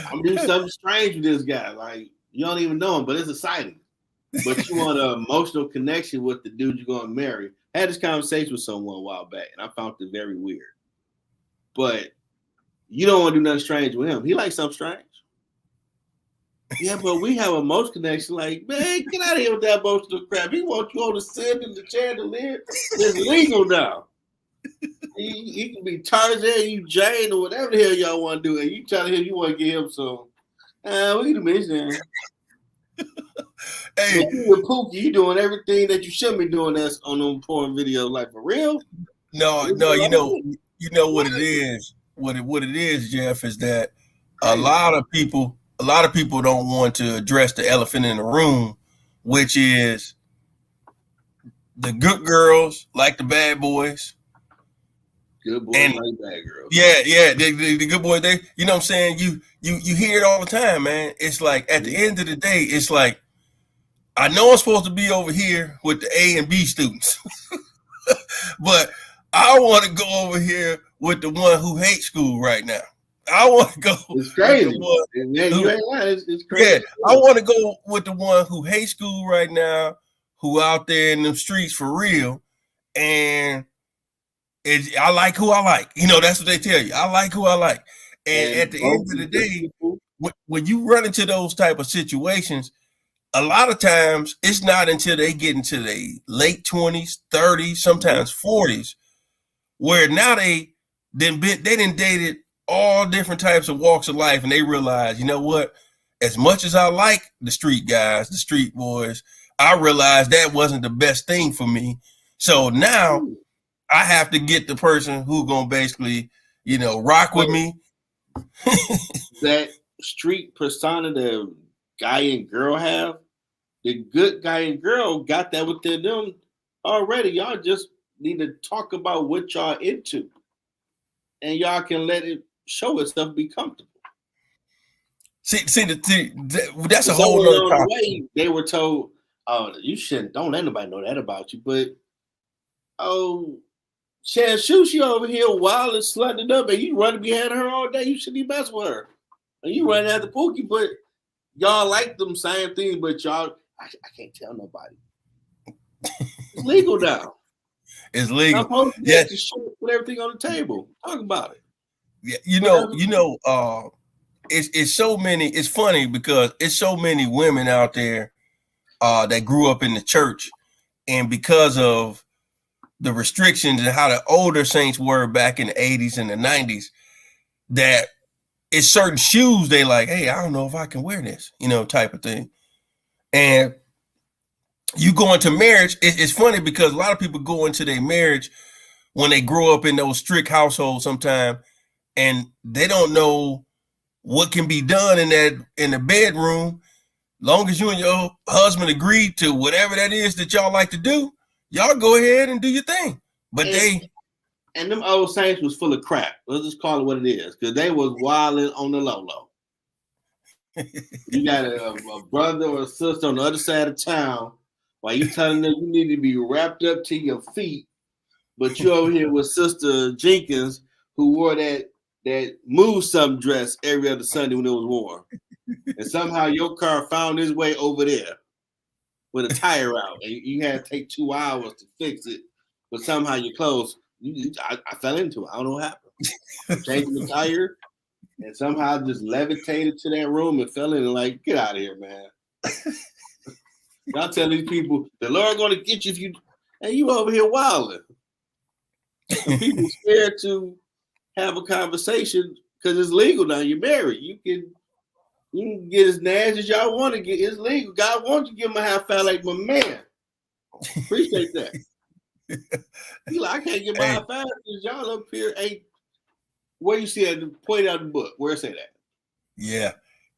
I'm doing something strange with this guy. Like, you don't even know him, but it's exciting. But you want an emotional connection with the dude you're going to marry. I had this conversation with someone a while back, and I found it very weird. But you don't want to do nothing strange with him. He likes something strange. Yeah, but we have a emotional connection. Like, man, get out of here with that emotional crap. He wants you on the sit in the chandelier. It's legal now. He can be Tarzan, you Jane, or whatever the hell y'all want to do, and you tell him you want to give him some. Wait a minute, hey, you Pookie, you doing everything that you shouldn't be doing. That's on them porn videos, like for real. No, you know what it is. What it is, Jeff, is that a lot of people don't want to address the elephant in the room, which is the good girls like the bad boys. Good boys like bad girls. Yeah, the good boys. They, you know what I'm saying? You hear it all the time, man. It's like at the end of the day, it's like I know I'm supposed to be over here with the A and B students, but I want to go over here with the one who hates school right now. I want to go. It's crazy. It's crazy. Yeah, I want to go with the one who hates school right now, who out there in the streets for real, and I like who I like. You know, that's what they tell you. I like who I like. And at the end of the day, when you run into those type of situations, a lot of times it's not until they get into their late 20s, 30s, sometimes 40s, where now they done dated all different types of walks of life, and they realize, you know what? As much as I like the street guys, the street boys, I realized that wasn't the best thing for me. So now I have to get the person who gonna basically, you know, rock with me. That street persona that guy and girl have, the good guy and girl got that within them already. Y'all just need to talk about what y'all into, and y'all can let it show itself, be comfortable. See, that's a whole nother topic. Way, they were told, "Oh, you shouldn't. Don't let nobody know that about you." But Chad Shushy over here wild and slutting up, and you running behind her all day. You shouldn't be messing with her. And you running after Pookie, but y'all like them same things, but y'all, I can't tell nobody. It's legal now. It's legal. Yeah, put everything on the table. Talk about it. Yeah, it's so many. It's funny because it's so many women out there that grew up in the church, and because of the restrictions and how the older saints were back in the 80s and the 90s, that it's certain shoes they like, hey, I don't know if I can wear this, you know, type of thing. And you go into marriage, it's funny because a lot of people go into their marriage when they grow up in those strict households sometime, and they don't know what can be done in the bedroom. Long as you and your husband agree to whatever that is that y'all like to do, y'all go ahead and do your thing. But and them old saints was full of crap. Let's just call it what it is, because they was wilding on the low. You got a brother or a sister on the other side of town while you telling them you need to be wrapped up to your feet, but you over here with Sister Jenkins who wore that that moved some dress every other Sunday when it was warm. And somehow your car found its way over there with a tire out. And you had to take 2 hours to fix it. But somehow your clothes, I fell into it. I don't know what happened. Changing the tire and somehow just levitated to that room and fell in and like, get out of here, man. Y'all tell these people, the Lord going to get you if you, and you over here wilding. People scared to have a conversation because it's legal now. You're married. You can get as nasty as y'all want to get. It's legal. God wants you to give him a half fat like my man. Appreciate that. You like, I can't get my half fat because y'all up here ain't. Where you see it? Point out the book. Where it say that? Yeah.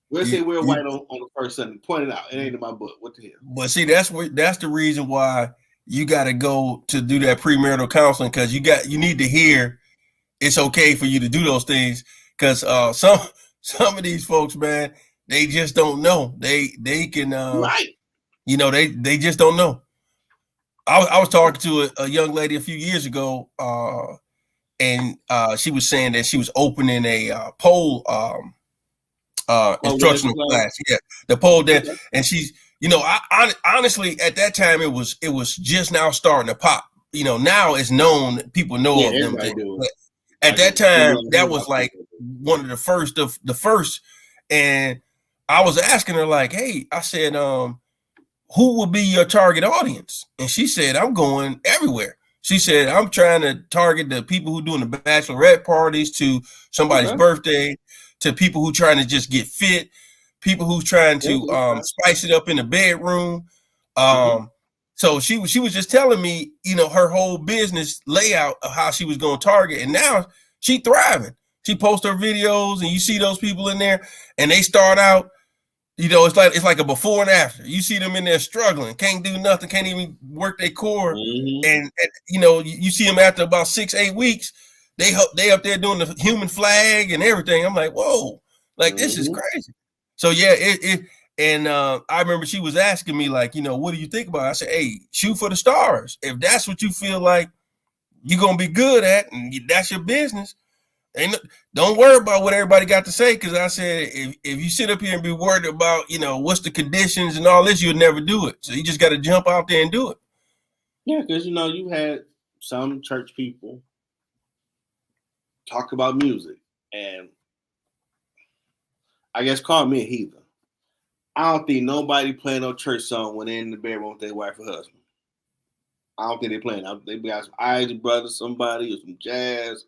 Where it say wear white on the first Sunday? Point it out. It ain't in my book. What the hell? But see, that's the reason why you got to go to do that premarital counseling, because you need to hear it's okay for you to do those things, because some of these folks, man, they just don't know. They can right. You know, they just don't know. I was talking to a young lady a few years ago, and she was saying that she was opening a pole instructional class. Yeah, the pole dance, and she's, you know, I honestly at that time it was just now starting to pop. You know, now it's known, people know of them. But at that time, that was like one of the first. And I was asking her, like, hey, I said, who will be your target audience? And she said, I'm going everywhere. She said, I'm trying to target the people who doing the bachelorette parties, to somebody's birthday, to people who trying to just get fit, people who's trying to spice it up in the bedroom. So she was just telling me, you know, her whole business layout of how she was going to target. And now she thriving. She posts her videos and you see those people in there and they start out, you know, it's like a before and after. You see them in there struggling, can't do nothing, can't even work their core. And you know, you see them after about 6-8 weeks, they up there doing the human flag and everything. I'm like, whoa, like this is crazy. So yeah, and I remember she was asking me, like, you know, what do you think about it? I said, hey, shoot for the stars. If that's what you feel like you're gonna be good at, and that's your business, don't worry about what everybody got to say. Because I said, if you sit up here and be worried about, you know, what's the conditions and all this, you'll never do it. So you just got to jump out there and do it. Yeah, because, you know, you had some church people talk about music, and I guess call me a heathen. I don't think nobody playing no church song when they're in the bedroom with their wife or husband. I don't think they playing. They got some Isley Brothers, somebody, or some jazz.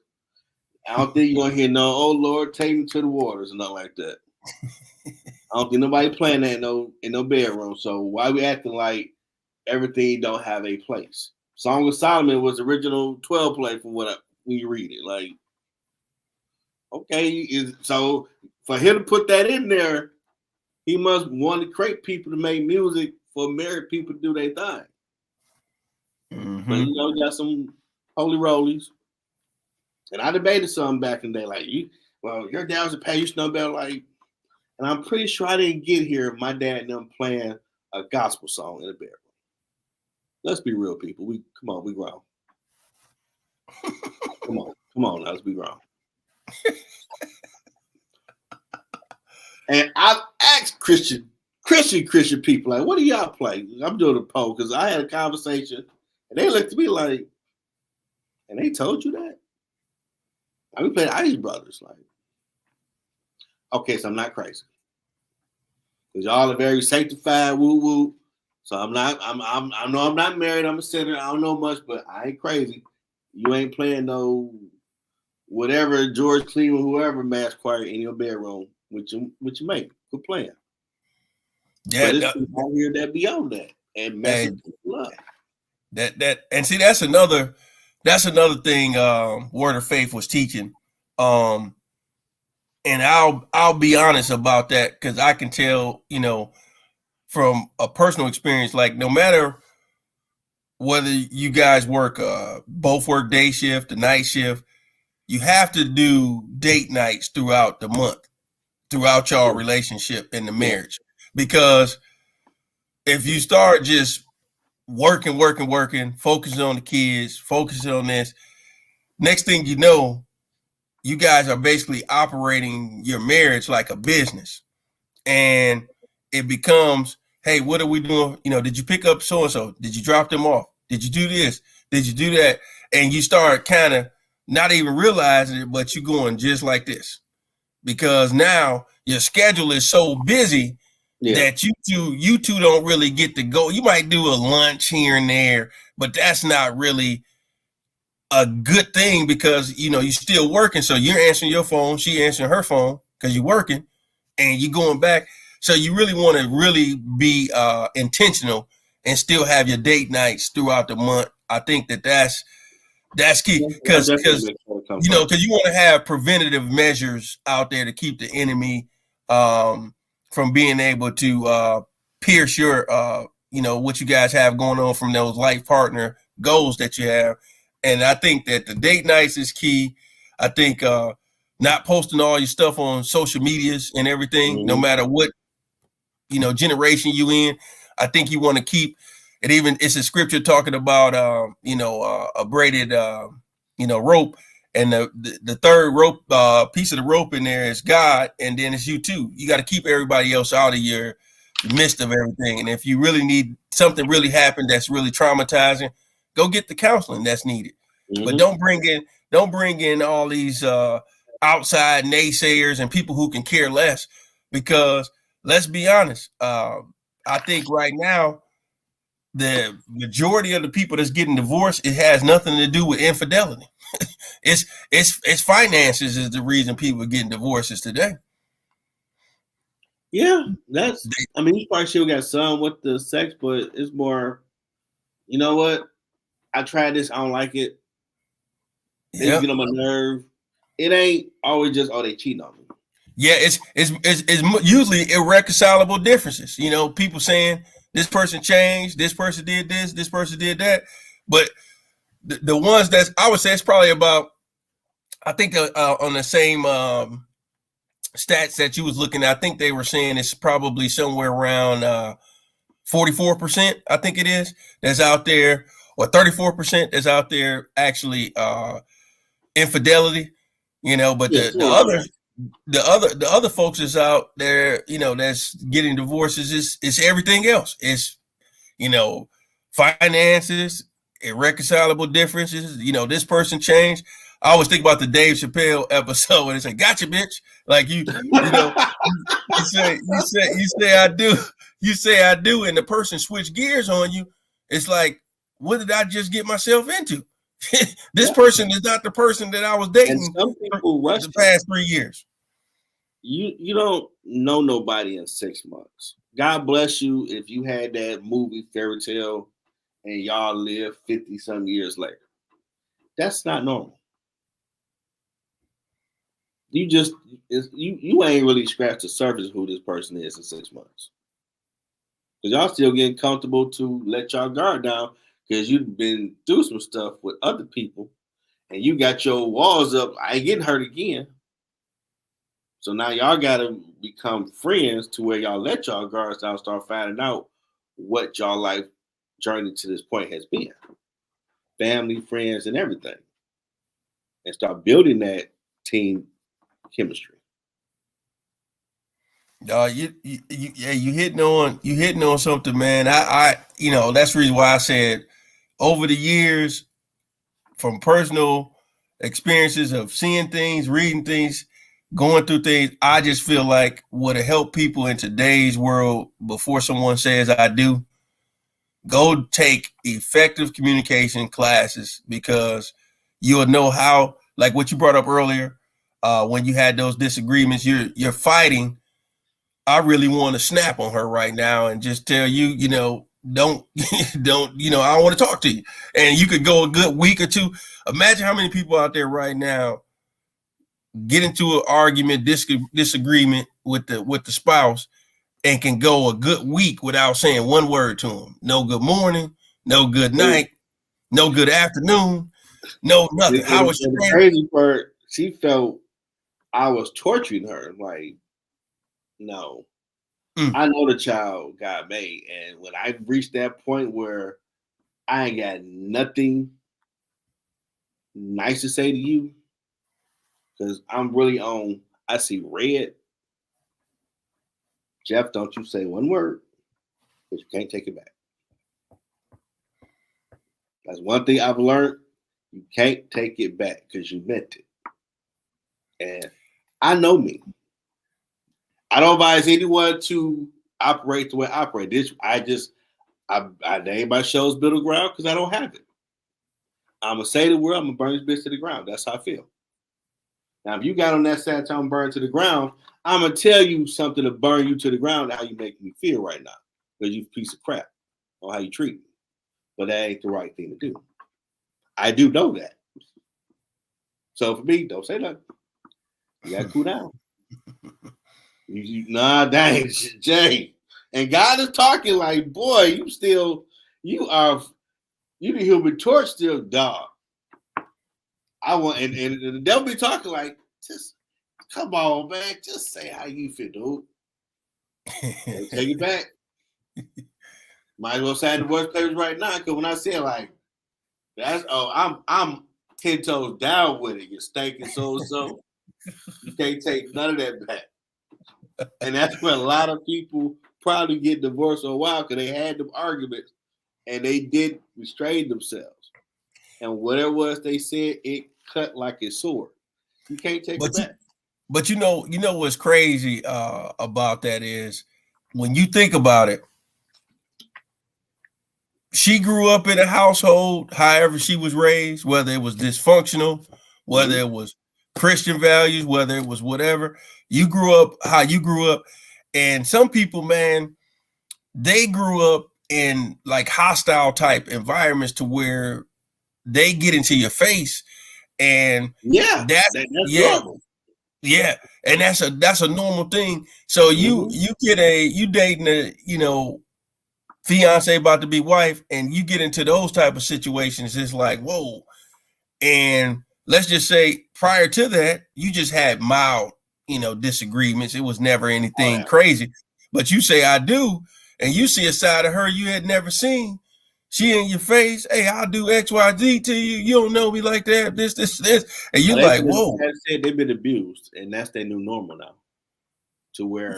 I don't think you're gonna hear no, oh Lord, take me to the waters, and nothing like that. I don't think nobody playing that in no bedroom. So why we acting like everything don't have a place? Song of Solomon was original 12 play from when you read it. Like, okay, so for him to put that in there, he must want to create people to make music for married people to do their thing. But you know, you got some holy rollies. And I debated something back in the day, like, your dad was a pastor, you know better, like, and I'm pretty sure I didn't get here if my dad and them playing a gospel song in the bedroom. Let's be real, people. We grown. Come on, let's be grown. And I've asked Christian people, like, what do y'all play? I'm doing a poll because I had a conversation and they looked at me like, and they told you that? I be playing Ice Brothers, like, okay, so I'm not crazy. Because y'all are very sanctified, woo-woo. So I know I'm not married, I'm a sinner, I don't know much, but I ain't crazy. You ain't playing no whatever George Cleveland, whoever mass choir in your bedroom with your mate. Quit playing. Yeah, but it's people out here that beyond that and messing people up. That and see, that's another thing Word of Faith was teaching. And I'll be honest about that, because I can tell, you know, from a personal experience, like, no matter whether you guys both work day shift or night shift, you have to do date nights throughout the month, throughout y'all relationship in the marriage. Because if you start just working, focusing on the kids, focusing on this, next thing you know, you guys are basically operating your marriage like a business, and it becomes, hey, what are we doing? Did you pick up so and so? Did you drop them off? Did you do this? Did you do that? And you start kind of not even realizing it, but you're going just like this because now your schedule is so busy that you two don't really get to go. You might do a lunch here and there, but that's not really a good thing because you're still working. So you're answering your phone, she answering her phone because you're working, and you're going back. So you really want to really be intentional and still have your date nights throughout the month. I think that's key because you want to have preventative measures out there to keep the enemy from being able to pierce your what you guys have going on from those life partner goals that you have. And I think that the date nights is key. I think not posting all your stuff on social medias and everything, no matter what generation you in. I think you want to keep it. Even it's a scripture talking about a braided rope, and the third rope piece of the rope in there is God, and then it's you too. You got to keep everybody else out of your midst of everything. And if you really need something really happen that's really traumatizing, go get the counseling that's needed. But don't bring in all these outside naysayers and people who can care less, because let's be honest. I think right now, the majority of the people that's getting divorced, it has nothing to do with infidelity. it's finances is the reason people are getting divorces today. Yeah, you probably still got some with the sex, but it's more, you know what? I tried this, I don't like it. They get on my nerve. It ain't always just, they cheating on me. Yeah, it's usually irreconcilable differences. People saying this person changed, this person did this, this person did that. But the ones that I would say it's probably about, I think on the same stats that you was looking at, I think they were saying it's probably somewhere around 44%, I think it is, that's out there, or 34% that's out there actually infidelity, but the other folks is out there, that's getting divorces. It's everything else. It's, finances, irreconcilable differences. This person changed. I always think about the Dave Chappelle episode when they say, "Gotcha, bitch." Like you say I do, and the person switch gears on you. It's like, what did I just get myself into? This person is not the person that I was dating. And some people rush the past 3 years. You don't know nobody in 6 months. God bless you if you had that movie fairy tale and y'all live 50 some years later. That's not normal. You ain't really scratched the surface of who this person is in 6 months. Because y'all still getting comfortable to let y'all guard down because you've been through some stuff with other people and you got your walls up. I ain't getting hurt again. So now y'all got to become friends to where y'all let y'all guards down, start finding out what y'all life journey to this point has been. Family, friends, and everything. And start building that team chemistry. You hitting on something, man. I that's the reason why I said over the years, from personal experiences of seeing things, reading things, going through things, I just feel like would have helped people in today's world before someone says I do, go take effective communication classes, because you'll know how, like what you brought up earlier, when you had those disagreements, you're fighting. I really want to snap on her right now and just tell you, don't, I don't want to talk to you. And you could go a good week or two. Imagine how many people out there right now get into an argument, disagreement with the spouse, and can go a good week without saying one word to them. No good morning, no good night, no good afternoon, no nothing. How was the crazy part? She felt I was torturing her. Like, no. I know the child got made. And when I reached that point where I ain't got nothing nice to say to you, because I'm really on. I see red. Jeff, don't you say one word, because you can't take it back. That's one thing I've learned. You can't take it back because you meant it. And I know me. I don't advise anyone to operate the way I operate. I name my shows Middle Ground because I don't have it. I'm gonna say the word, I'm gonna burn this bitch to the ground. That's how I feel. Now, if you got on that side time burn to the ground, I'm gonna tell you something to burn you to the ground, how you make me feel right now. Because you piece of crap or how you treat me. But that ain't the right thing to do. I do know that. So for me, don't say nothing. You gotta cool down. Nah, dang, Jay. And God is talking like, boy, you are the human torch still, dog. I want and they'll be talking like, just come on, man, just say how you feel, dude. Take it back. Might as well say the worst players right now, because when I say like I'm 10 toes down with it. You're stinking so. You can't take none of that back. And that's where a lot of people probably get divorced for a while because they had them arguments and they did restrain themselves. And whatever it was they said, it cut like a sword. You can't take it back. But you know what's crazy about that is when you think about it, she grew up in a household, however she was raised, whether it was dysfunctional, whether it was Christian values, whether it was whatever. You grew up how you grew up. And some people, man, they grew up in like hostile type environments to where they get into your face. And that's normal. Yeah. And that's a normal thing. So you dating a, fiance about to be wife, and you get into those type of situations, it's like, whoa. And let's just say prior to that, you just had mild, disagreements. It was never anything crazy. But you say I do, and you see a side of her you had never seen. She in your face, hey, I'll do XYZ to you. You don't know me like that. This. And you're like, whoa. They've been abused, and that's their new normal now. To where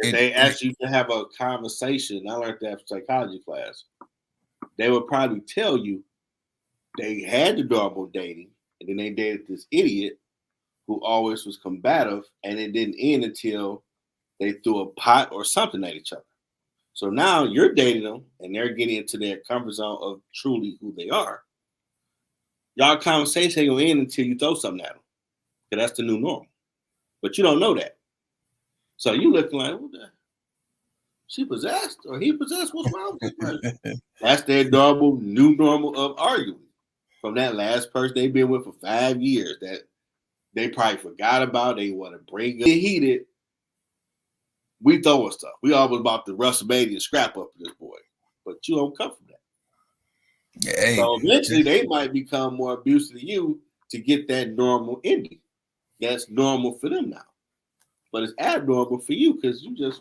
if they ask you to have a conversation, I learned that from psychology class, they would probably tell you they had the normal dating, and then they dated this idiot who always was combative, and it didn't end until they threw a pot or something at each other. So now you're dating them, and they're getting into their comfort zone of truly who they are. Y'all conversation ain't gonna end until you throw something at them, because that's the new normal. But you don't know that. So you looking like, what the? She possessed or he possessed? What's wrong with this? That's their new normal of arguing from that last person they've been with for 5 years that they probably forgot about. They want to bring up. Get heated. We throwing stuff. We always about the WrestleMania scrap up for this boy, but you don't come from that. Yeah, so eventually they might become more abusive to you to get that normal ending. That's normal for them now. But it's abnormal for you because you just,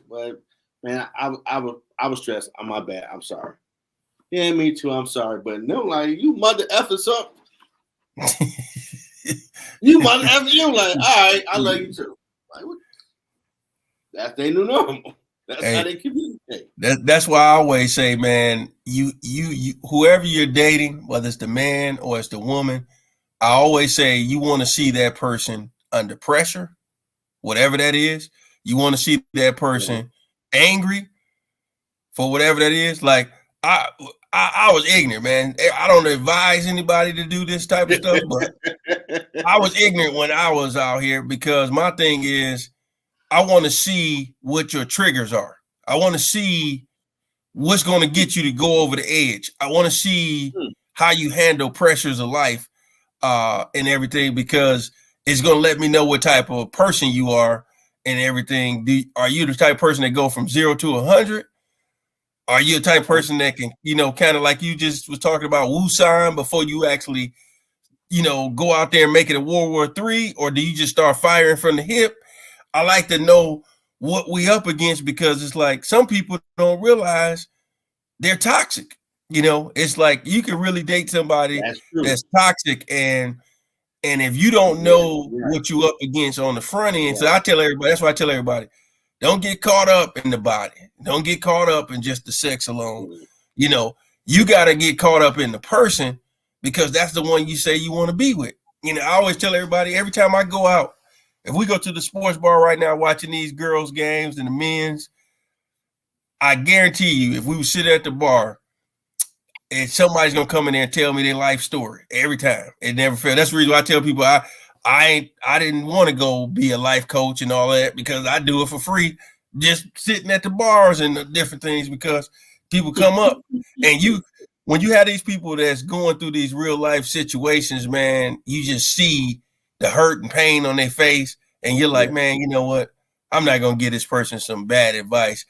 man, I was stressed. I'm my bad. I'm sorry. Yeah, me too. I'm sorry. But no, like, you mother effing something. You mother effing, you like, all right, I love you too. Like, what? That's their new normal. That's how they communicate. That's why I always say, man, you whoever you're dating, whether it's the man or it's the woman, I always say you want to see that person under pressure. Whatever that is, you want to see that person angry for whatever that is. Like I was ignorant, man. I don't advise anybody to do this type of stuff, but I was ignorant when I was out here because my thing is I want to see what your triggers are. I want to see what's going to get you to go over the edge. I want to see how you handle pressures of life and everything, because it's going to let me know what type of person you are and everything. Are you the type of person that go from 0 to 100? Are you a type of person that can, kind of like you just was talking about Wusan before you actually, go out there and make it a World War III? Or do you just start firing from the hip? I like to know what we up against, because it's like some people don't realize they're toxic. It's like you can really date somebody that's toxic and And if you don't know what you up against on the front end, so I tell everybody, that's why I tell everybody, don't get caught up in the body. Don't get caught up in just the sex alone. You know, you got to get caught up in the person, because that's the one you say you want to be with. You know, I always tell everybody, every time I go out, if we go to the sports bar right now watching these girls' games and the men's, I guarantee you, if we would sit at the bar, and somebody's gonna come in there and tell me their life story every time. It never fails. That's the reason why I tell people I didn't want to go be a life coach and all that, because I do it for free, just sitting at the bars and the different things, because people come up and when you have these people that's going through these real life situations, man, you just see the hurt and pain on their face, and you're like, man, you know what? I'm not gonna give this person some bad advice.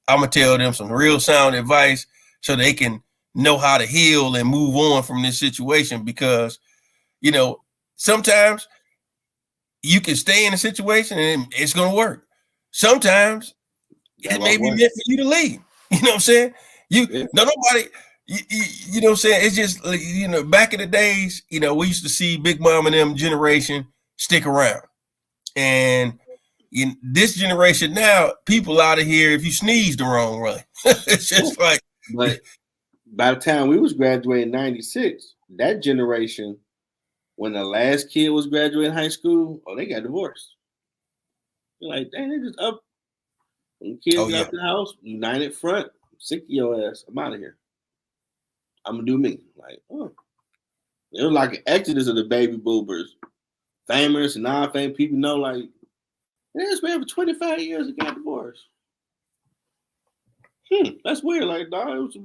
I'm gonna tell them some real sound advice so they can know how to heal and move on from this situation, because, you know, sometimes you can stay in a situation and it's going to work. Sometimes it may be meant for you to leave. You know what I'm saying? Nobody, you know what I'm saying? It's just, you know, back in the days, you know, we used to see Big Mom and them generation stick around. And in this generation now, people out of here, if you sneeze the wrong way, it's just like. But by the time we was graduating in 96, that generation, when the last kid was graduating high school, they got divorced. You're like, dang, they just up. When kids got out the house, united front, sick of your ass. I'm out of here. I'm gonna do me. Like, it was like an exodus of the baby boomers, famous and non-famous people know. Like, this man for 25 years and got divorced. That's weird. Like, dog, it was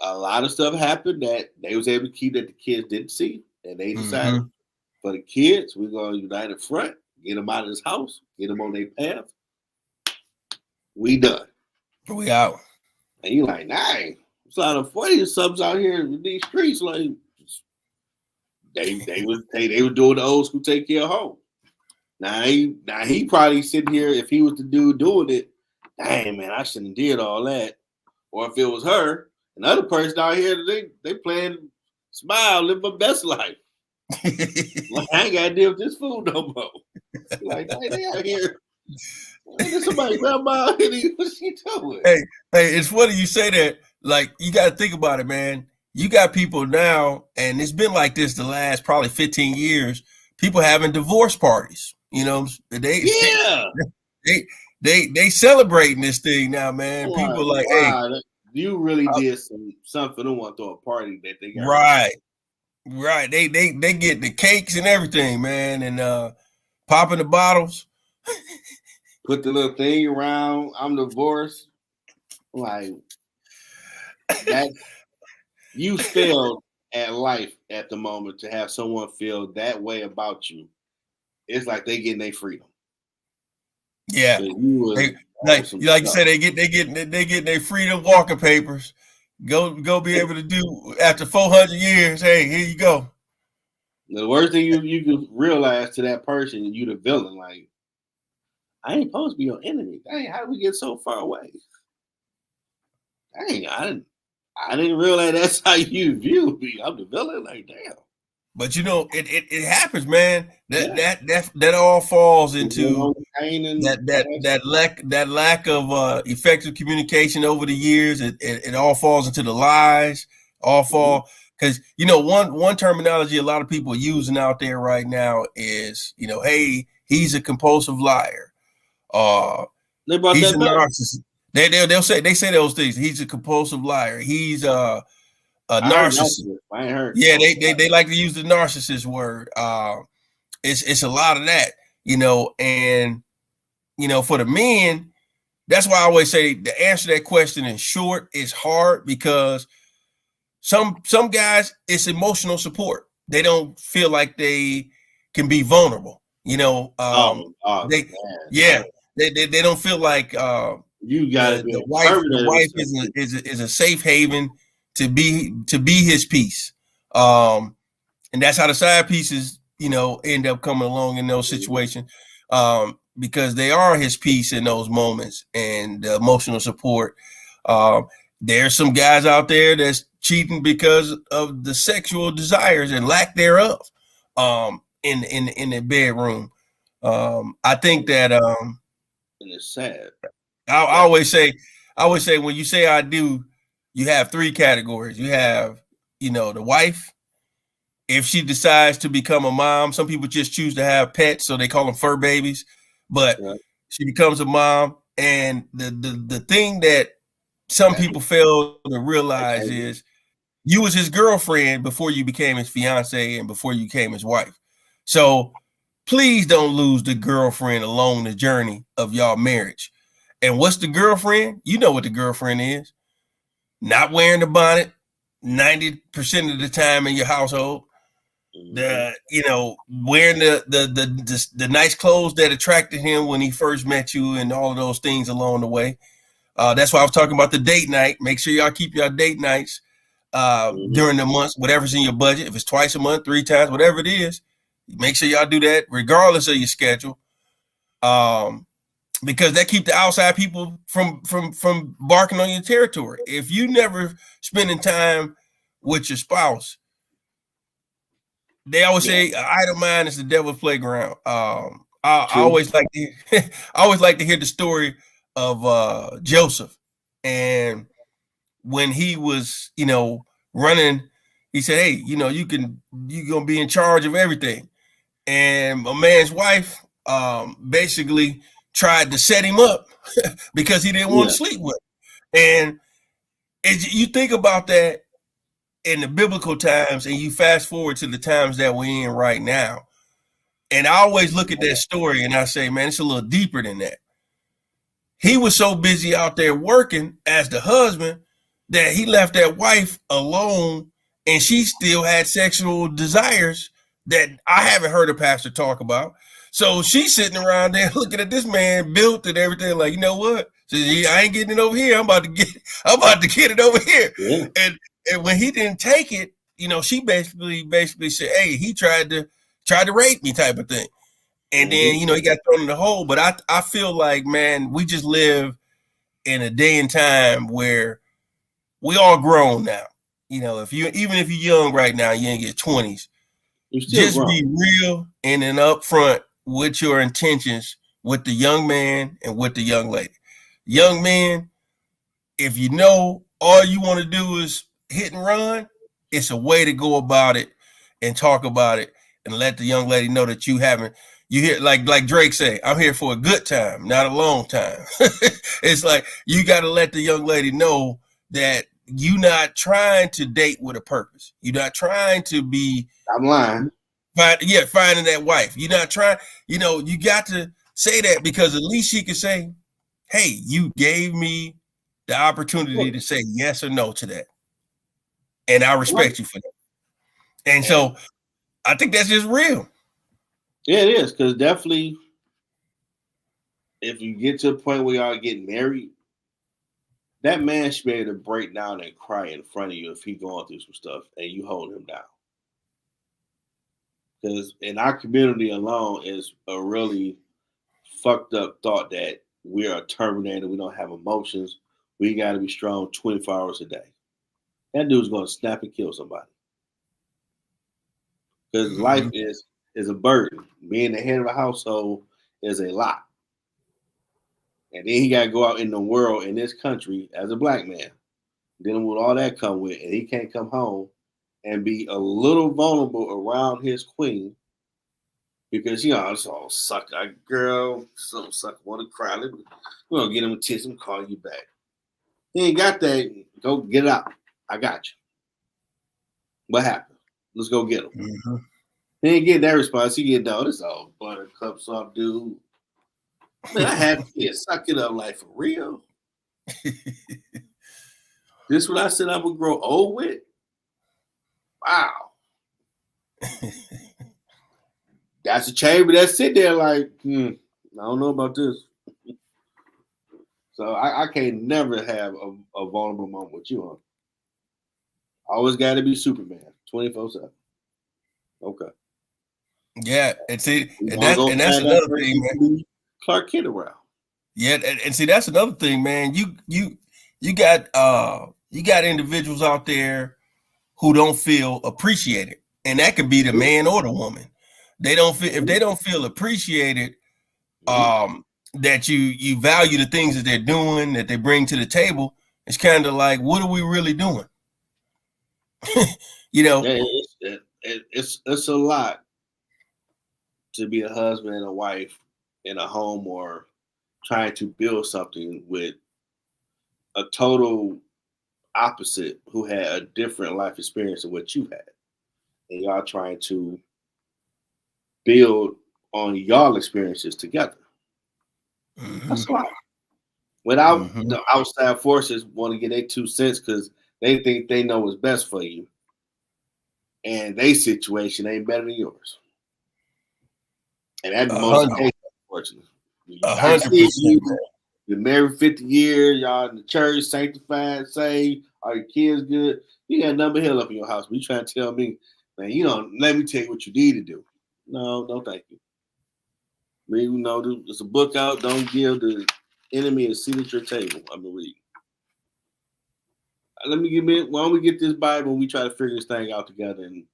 a lot of stuff happened that they was able to keep that the kids didn't see, and they decided for the kids, we're gonna unite in front, get them out of this house, get them on their path. We done. We out. And you like, dang, it's a lot of 40 subs out here in these streets. Like, they were doing the old school take care of home. Now he probably sitting here, if he was the dude doing it, dang man, I shouldn't have did all that. Or if it was her, another person out here, they playing smile, live my best life. Like, I ain't got to deal with this food no more. Like, hey, they out here. There's somebody grandma, what's she doing? Hey, it's funny you say that. Like, you got to think about it, man. You got people now, and it's been like this the last probably 15 years. People having divorce parties. You know, they celebrating this thing now, man. Wow, people like, hey, you really did something. Don't want to throw a party that they got. Right. They get the cakes and everything, man, and popping the bottles. Put the little thing around. I'm divorced. Like that. You failed at life at the moment to have someone feel that way about you. It's like they getting their freedom. Yeah, like you said, they get their freedom walking papers. Go be able to do after 400 years. Hey, here you go. The worst thing you can realize to that person, you the villain. Like, I ain't supposed to be your enemy. Dang, how did we get so far away? Dang, I didn't realize that's how you view me. I'm the villain. Like, damn. But you know, it happens, man. That all falls into that lack of effective communication over the years. It all falls into the lies. All fall because you know one terminology a lot of people are using out there right now is, you know, hey, he's a compulsive liar. He's a narcissist. They say those things. He's a compulsive liar. He's a narcissist. I ain't heard. Yeah, they like to use the narcissist word. It's a lot of that, you know, and you know, for the men, that's why I always say the answer to that question in short is hard, because some guys, it's emotional support. They don't feel like they can be vulnerable, you know. They don't feel like you got the wife is a safe haven to be his piece, and that's how the side pieces, you know, end up coming along in those situations, because they are his piece in those moments and the emotional support. There's some guys out there that's cheating because of the sexual desires and lack thereof. in the bedroom. I think that and it's sad. I always say when you say I do, you have three categories. You have, the wife. If she decides to become a mom, some people just choose to have pets, so they call them fur babies. But she becomes a mom, and the thing that some people fail to realize is you was his girlfriend before you became his fiance and before you became his wife. So please don't lose the girlfriend along the journey of y'all marriage. And what's the girlfriend? You know what the girlfriend is. Not wearing the bonnet 90% of the time in your household. Wearing the nice clothes that attracted him when he first met you, and all of those things along the way. That's why I was talking about the date night. Make sure y'all keep your date nights during the months, whatever's in your budget. If it's twice a month, 3 times, whatever it is, make sure y'all do that regardless of your schedule. Because that keep the outside people from barking on your territory. If you never spending time with your spouse, they always say idle mind is the devil's playground. I always like to hear the story of Joseph, and when he was running, he said, "Hey, you're gonna be in charge of everything." And a man's wife basically tried to set him up because he didn't want to sleep with him. And you think about that in the biblical times, and you fast forward to the times that we're in right now, and I always look at that story and I say, man, it's a little deeper than that. He was so busy out there working as the husband that he left that wife alone, and she still had sexual desires that I haven't heard a pastor talk about. So she's sitting around there looking at this man built and everything, like, you know what? Says, I ain't getting it over here. I'm about to get it over here. Yeah. And when he didn't take it, she basically said, hey, he tried to rape me, type of thing. And then, he got thrown in the hole. But I feel like, man, we just live in a day and time where we all grown now. Even if you're young right now, you in your 20s, just grown. Be real and then upfront with your intentions with the young man and with the young lady. Young man, if all you want to do is hit and run, it's a way to go about it and talk about it and let the young lady know that you hear, like Drake say, I'm here for a good time, not a long time. It's like you got to let the young lady know that you're not trying to date with a purpose. You're not trying to be. I'm lying. Finding that wife. You're not trying. You got to say that, because at least she can say, hey, you gave me the opportunity to say yes or no to that, and I respect you for that. And so I think that's just real. Yeah, it is, because definitely if you get to a point where y'all getting married, that man should be able to break down and cry in front of you if he's going through some stuff and you hold him down. Because in our community alone is a really fucked up thought that we're a Terminator, we don't have emotions, we got to be strong 24 hours a day. That dude's going to snap and kill somebody. Because life is a burden. Being the head of a household is a lot. And then he got to go out in the world, in this country, as a black man, dealing with all that come with, and he can't come home and be a little vulnerable around his queen, because it's all suck, girl, some suck, want to cry. We're gonna get him a kiss and call you back. He ain't got that. Go get it out. I got you. What happened? Let's go get him. Mm-hmm. He ain't getting that response. He get down. This old buttercup soft dude. Man, I had to suck it up, like, for real. This what I said I would grow old with. Wow. That's a chamber that sit there like, I don't know about this. So I can't never have a vulnerable moment with you on. Always got to be Superman, 24/7. Okay. Yeah, and see, and that's another thing, man. Clark Kent around. Yeah, and see, that's another thing, man. You got individuals out there who don't feel appreciated. and that could be the man or the woman. They don't feel if they don't feel appreciated, that you value the things that they're doing, that they bring to the table. It's kind of like, what are we really doing? You know, it's a lot to be a husband and a wife in a home or trying to build something with a total opposite who had a different life experience than what you had. And y'all trying to build on y'all experiences together. That's a lot. Without the outside forces want to get their 2 cents because they think they know what's best for you. And their situation ain't better than yours. And that's most cases, unfortunately. 100%. You're married 50 years, y'all in the church, sanctified, saved, are your kids good? You got number hill up in your house. But you trying to tell me, man, you know, let me tell you what you need to do. No, thank you. We know there's a book out, Don't Give the Enemy a Seat at Your Table. I'm going to read. Why don't we get this Bible and we try to figure this thing out together and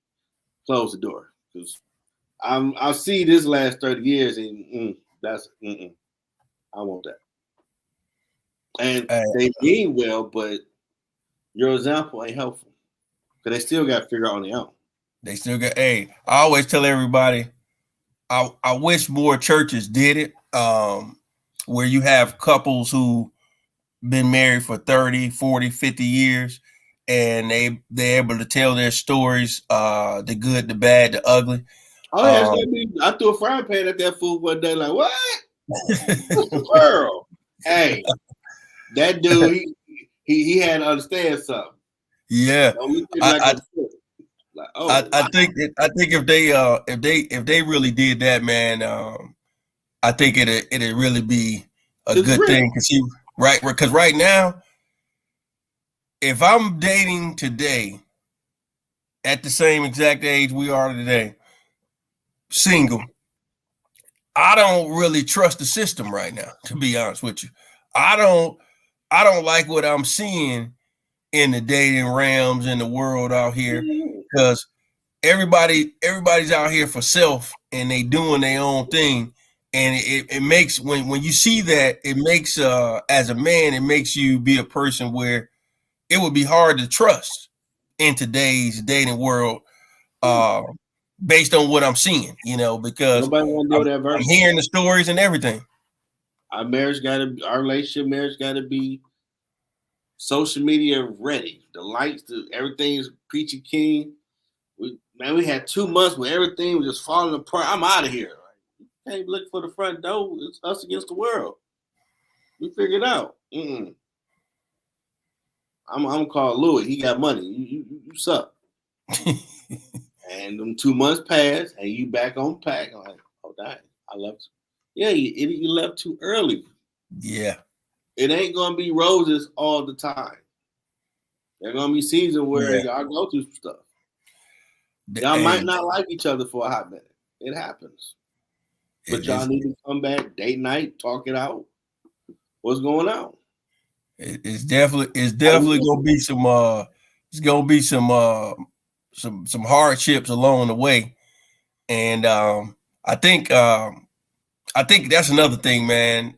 close the door? Because I see this last 30 years and I want that. And they mean well, but your example ain't helpful. Because they still got to figure out on their own. They still got, I always tell everybody, I wish more churches did it, where you have couples who been married for 30, 40, 50 years, and they're able to tell their stories, the good, the bad, the ugly. Oh, yeah, I threw a frying pan at that fool one day, like, what? What's the world? Hey, that dude, he had to understand something. Yeah. I think if they really did that, man, I think it'd really be a good thing because right now, if I'm dating today at the same exact age we are today, single, I don't really trust the system right now, to be honest with you. I don't like what I'm seeing in the dating realms in the world out here, because everybody's out here for self and they doing their own thing. And it makes, when you see that, it makes, as a man, it makes you be a person where it would be hard to trust in today's dating world, based on what I'm seeing, because I'm hearing the stories and everything. Our relationship marriage got to be social media ready. The lights, everything's peachy keen. We had 2 months where everything was just falling apart. I'm out of here. Can't look for the front door. It's us against the world. We figured it out. I'm called Louis. He got money. You suck. And them 2 months passed, and you back on pack. I'm like, oh, dang, I left. Yeah, you left too early. Yeah. It ain't gonna be roses all the time. There's gonna be seasons where y'all go through stuff. Y'all might not like each other for a hot minute. It happens. But y'all need to come back, date night, talk it out. What's going on? It's definitely gonna be some hardships along the way. And I think that's another thing, man.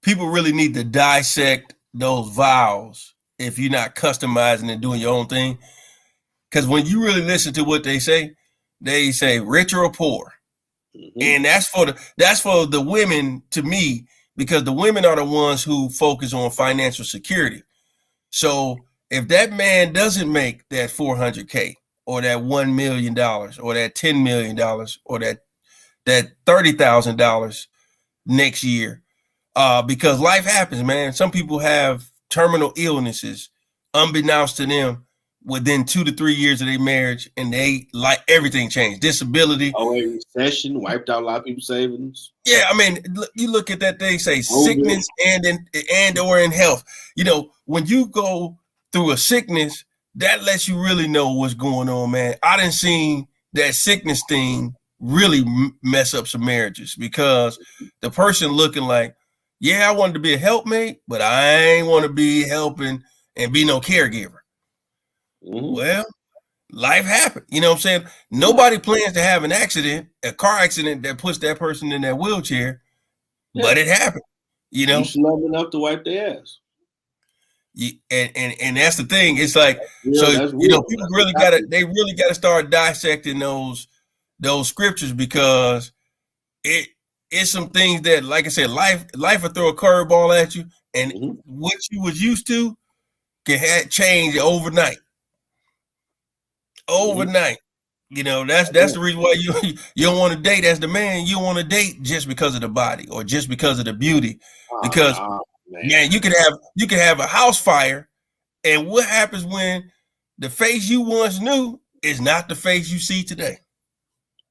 People really need to dissect those vows if you're not customizing and doing your own thing. Because when you really listen to what they say rich or poor. And that's for the women, to me, because the women are the ones who focus on financial security. So if that man doesn't make that $400K or that $1 million or that $10 million or that $30,000 next year, because life happens, man. Some people have terminal illnesses unbeknownst to them within 2 to 3 years of their marriage, and they like everything changed. Disability. A recession wiped out a lot of people's savings. Yeah, I mean, you look at that, they say sickness and or in health. When you go through a sickness, that lets you really know what's going on, man. I done seen that sickness thing really mess up some marriages, because the person looking like, yeah, I wanted to be a helpmate, but I ain't want to be helping and be no caregiver. Well, life happened. You know what I'm saying? Nobody plans to have an accident, a car accident that puts that person in that wheelchair, but it happened. You know, you should love enough to wipe their ass. And that's the thing. It's like, that's real. People really gotta start dissecting those scriptures, because it's some things that, like I said, life will throw a curveball at you, and what you was used to can change overnight. You know, that's the reason why you don't want to date as the man. You don't want to date just because of the body or just because of the beauty, because man, you could have a house fire, and what happens when the face you once knew is not the face you see today?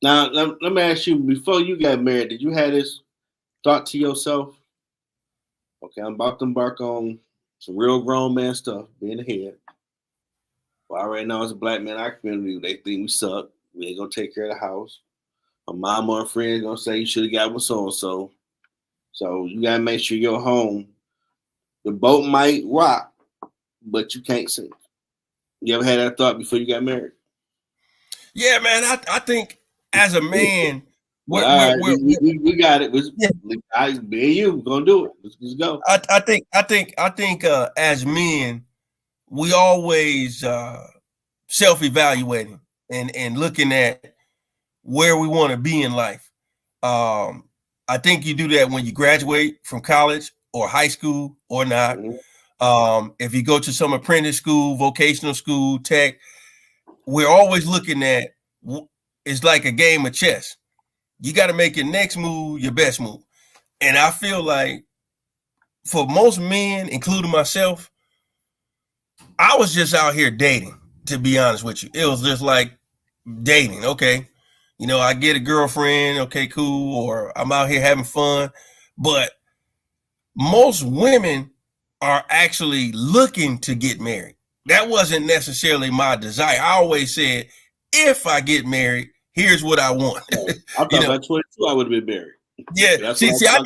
Now, let me ask you, before you got married, did you have this thought to yourself? Okay, I'm about to embark on some real grown man stuff, being ahead. Well, I already know as a black man in our community, they think we suck. We ain't gonna take care of the house. My mama and friends gonna say you should have got with so and so. So you gotta make sure you're home. The boat might rock, but you can't sink. You ever had that thought before you got married? Yeah, man. I think as a man, we got it. Me and you, we're gonna do it. Let's go. I think as men, we always self-evaluating and looking at where we want to be in life. I think you do that when you graduate from college or high school or not. If you go to some apprentice school, vocational school, tech, we're always looking at, it's like a game of chess. You got to make your next move your best move. And I feel like for most men, including myself, I was just out here dating, to be honest with you. It was just like dating. Okay. You know, I get a girlfriend. Okay, cool. Or I'm out here having fun. But most women are actually looking to get married. That wasn't necessarily my desire. I always said, if I get married, here's what I want. I thought by 22 I would have been married. Yeah. See, I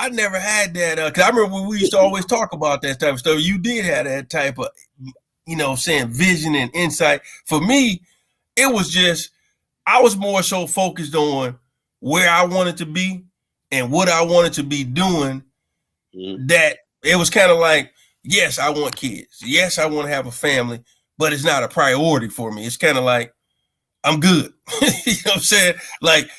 never had that. Cause I remember when we used to always talk about that type of stuff. You did have that type of, saying vision and insight. For me, it was just, I was more so focused on where I wanted to be and what I wanted to be doing. That it was kind of like, yes, I want kids. Yes, I want to have a family, but it's not a priority for me. It's kind of like, I'm good. You know what I'm saying? Like,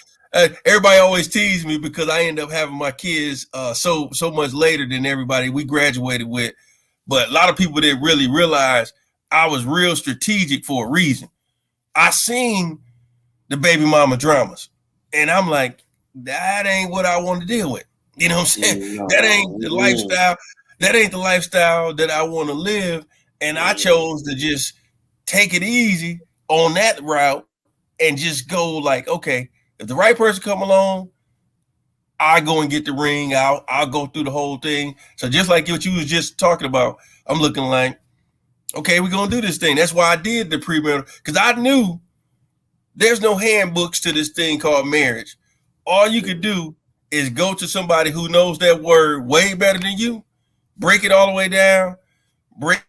everybody always teased me because I ended up having my kids so much later than everybody we graduated with. But a lot of people didn't really realize I was real strategic for a reason. I seen the baby mama dramas, and I'm like, that ain't what I want to deal with. You know what I'm saying? That ain't the lifestyle. That ain't the lifestyle that I want to live. And I chose to just take it easy on that route and just go like, okay, if the right person come along, I go and get the ring. I'll go through the whole thing. So just like what you was just talking about, I'm looking like, okay, we're going to do this thing. That's why I did the premarital, because I knew there's no handbooks to this thing called marriage. All you could do is go to somebody who knows that word way better than you, break it all the way down, break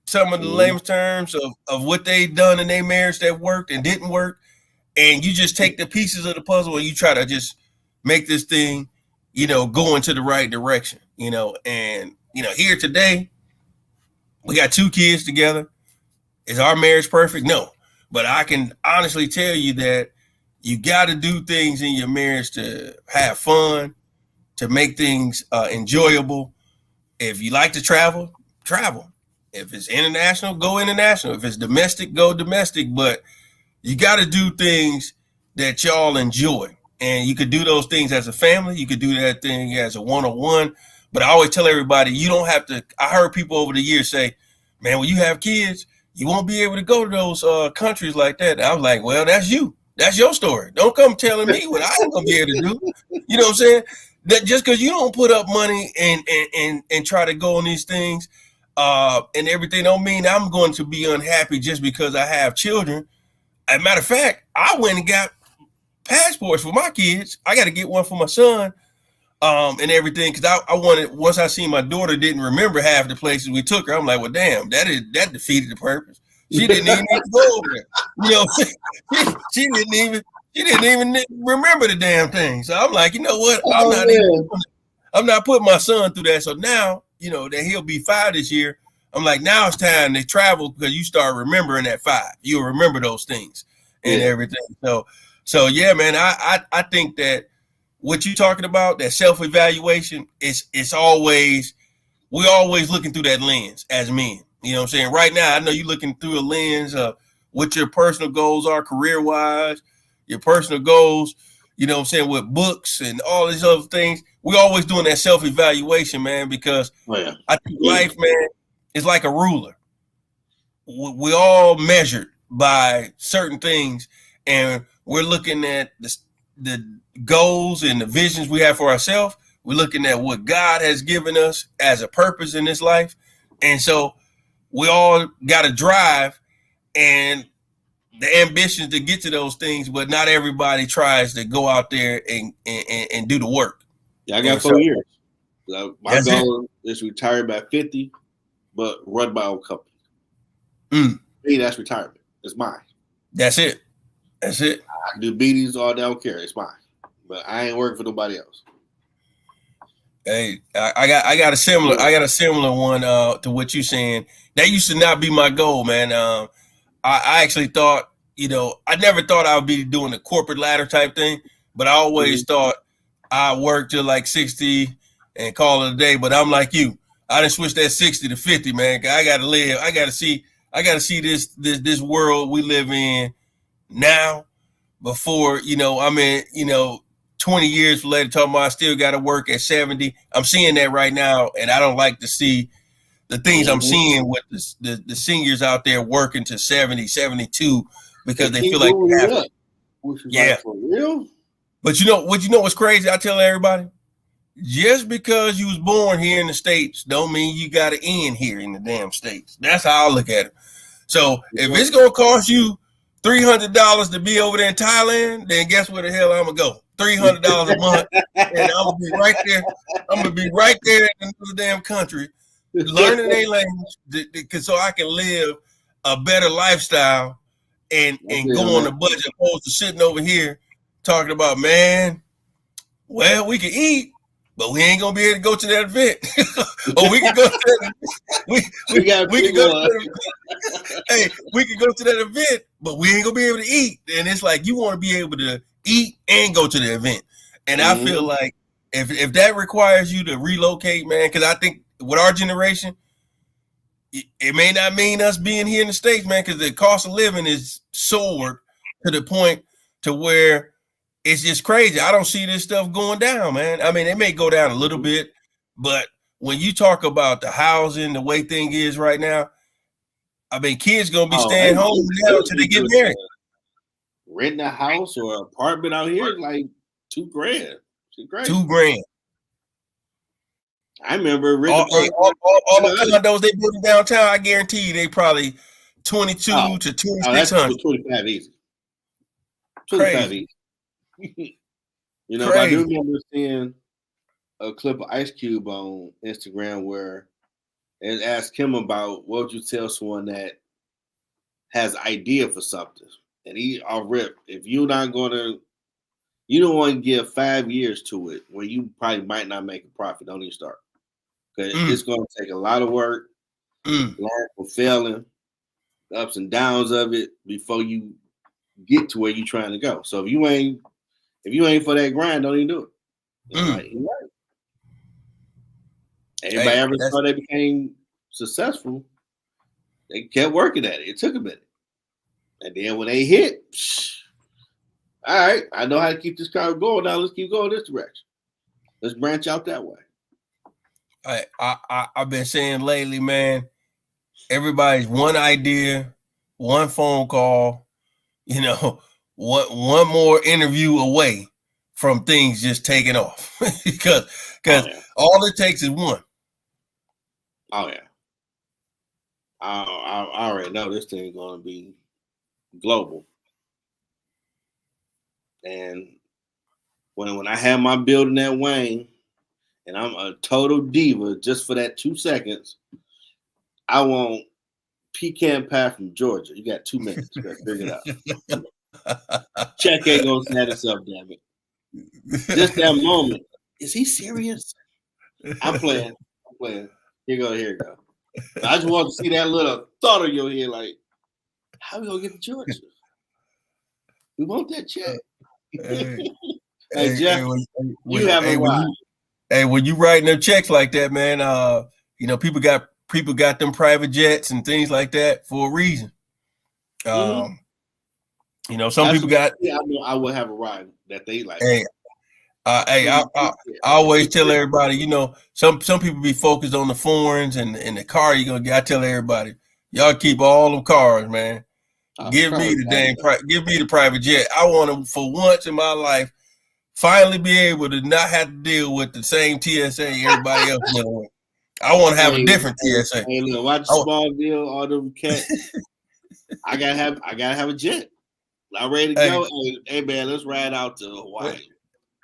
some of the layman's terms of what they've done in their marriage that worked and didn't work. And you just take the pieces of the puzzle and you try to just make this thing, go into the right direction, and, here today, we got 2 kids together. Is our marriage perfect? No, but I can honestly tell you that you got to do things in your marriage to have fun, to make things enjoyable. If you like to travel, travel. If it's international, go international. If it's domestic, go domestic. But you got to do things that y'all enjoy. And you could do those things as a family. You could do that thing as a one-on-one. But I always tell everybody, you don't have to. I heard people over the years say, man, when you have kids, you won't be able to go to those countries like that. I was like, well, that's you. That's your story. Don't come telling me what I ain't going to be able to do. You know what I'm saying? That just because you don't put up money and try to go on these things and everything don't mean I'm going to be unhappy just because I have children. As a matter of fact, I went and got passports for my kids. I got to get one for my son and everything, because I wanted, once I seen my daughter didn't remember half the places we took her, I'm like, well, damn, that defeated the purpose. She didn't even need to go over there. You know, she didn't even remember the damn thing. So I'm like, you know what? I'm not putting my son through that. So now, you know, that he'll be 5 this year. I'm like, now it's time to travel because you start remembering at 5. You'll remember those things and everything. So yeah, man, I think that what you talking about, that self-evaluation, it's always, we're always looking through that lens as men. You know what I'm saying? Right now, I know you're looking through a lens of what your personal goals are career-wise, your personal goals, you know what I'm saying, with books and all these other things. We're always doing that self-evaluation, man, because I think life, man, is like a ruler. We all measured by certain things, and we're looking at the goals and the visions we have for ourselves. We're looking at what God has given us as a purpose in this life. And so we all got to drive and the ambition to get to those things, but not everybody tries to go out there and do the work. Yeah, I got 4 years. My goal is to retire by 50, but run my own company. Me, that's retirement. It's mine. That's it. That's it. I can do meetings all day. I don't care. It's mine. But I ain't working for nobody else. Hey, I got a similar one to what you're saying. That used to not be my goal, man. I actually thought, you know, I never thought I would be doing the corporate ladder type thing, but I always thought I worked till like 60 and call it a day. But I'm like you. I didn't switch that 60 to 50, man. I gotta live. I gotta see this world we live in now before, you know, I mean, you know, 20 years later, talking about I still got to work at 70. I'm seeing that right now, and I don't like to see the things I'm seeing with the seniors out there working to 70, 72 because they feel like they have it. Like, for real? But you know what's crazy? I tell everybody, just because you was born here in the States don't mean you got to end here in the damn States. That's how I look at it. So if it's gonna cost you $300 to be over there in Thailand, then guess where the hell I'm gonna go? $300 a month, and I'm gonna be right there. I'm gonna be right there in the damn country, learning their language, so I can live a better lifestyle and go on the budget, opposed to sitting over here talking about, man, well, we can eat, but we ain't gonna be able to go to that event. Or we can go to that. We can go to that. Hey, we can go to that event, but we ain't gonna be able to eat. And it's like you want to be able to eat and go to the event. And I feel like if that requires you to relocate, man, because I think with our generation, it may not mean us being here in the States, man, because the cost of living is soared to the point to where it's just crazy. I don't see this stuff going down, man. I mean, it may go down a little bit, but when you talk about the housing, the way thing is right now, I mean, kids gonna be staying home now until they get married. Renting a house or an apartment out here is like $2,000. $2,000. I remember all the condos they built downtown. I guarantee you, they probably 22 to 2,600. 25 easy. 25 easy. You know, I do remember seeing a clip of Ice Cube on Instagram where it asked him about what would you tell someone that has an idea for something, and he all rip. If you're not gonna, you don't want to give 5 years to it where you probably might not make a profit. Don't even start because it's going to take a lot of work, learn from failing, the ups and downs of it before you get to where you're trying to go. So if you ain't for that grind, don't even do it. Like, right. Everybody ever thought they became successful, they kept working at it. It took a minute. And then when they hit, all right, I know how to keep this car going. Now let's keep going this direction. Let's branch out that way. I've been saying lately, man, everybody's one idea, one phone call, you know, one more interview away from things just taking off. because all it takes is one. Oh yeah. I already know this thing is going to be global. And when I have my building at Wayne and I'm a total diva just for that 2 seconds, I want pecan pie from Georgia. You got 2 minutes. You got to figure it out. Check ain't gonna stand itself, damn it. Just that moment. Is he serious? I'm playing. Here you go. I just want to see that little thought of your head, like, how we gonna get to Georgia? We want that check. Hey, Jeff, you have a ride. Hey, when you writing them checks like that, man, people got them private jets and things like that for a reason. Some people got. Yeah, I know I will have a ride that they like. I always tell everybody, some people be focused on the foreigns and the car you're gonna get. I tell everybody, y'all keep all them cars, man. Give me the private jet. I want to, for once in my life, finally be able to not have to deal with the same TSA everybody else dealing with. I want to have a different TSA. Hey, look, watch Smallville, all them cats. I gotta have a jet. I'm ready to go. Hey man, let's ride out to Hawaii.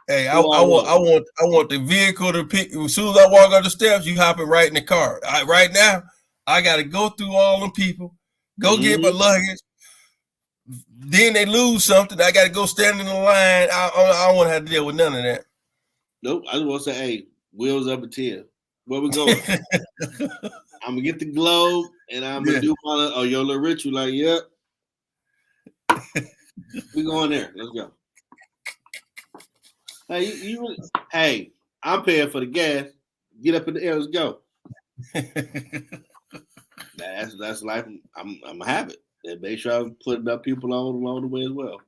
Hey, I want the vehicle to pick. As soon as I walk up the steps, you hopping right in the car. Right now, I got to go through all them people, go get my luggage. Then they lose something. I got to go stand in the line. I don't want to have to deal with none of that. Nope. I just want to say, hey, wheels up a 10. Where we going? I'm gonna get the globe and I'm gonna do your little ritual. Like, yep, we going there. Let's go. Hey, hey, I'm paying for the gas. Get up in the air. Let's go. That's life. I'm gonna have it. And make sure I'm putting up people along the way as well.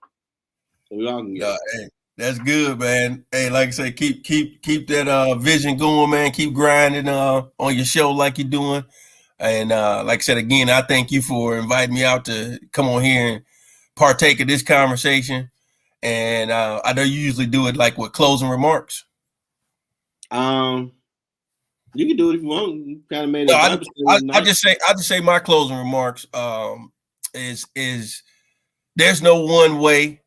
So we all can get hey, that's good, man. Hey, like I say, keep that vision going, man. Keep grinding on your show like you're doing. And like I said again, I thank you for inviting me out to come on here and partake of this conversation. And I know you usually do it like with closing remarks. You can do it if you want. You kind of made it. I just say my closing remarks is there's no one way,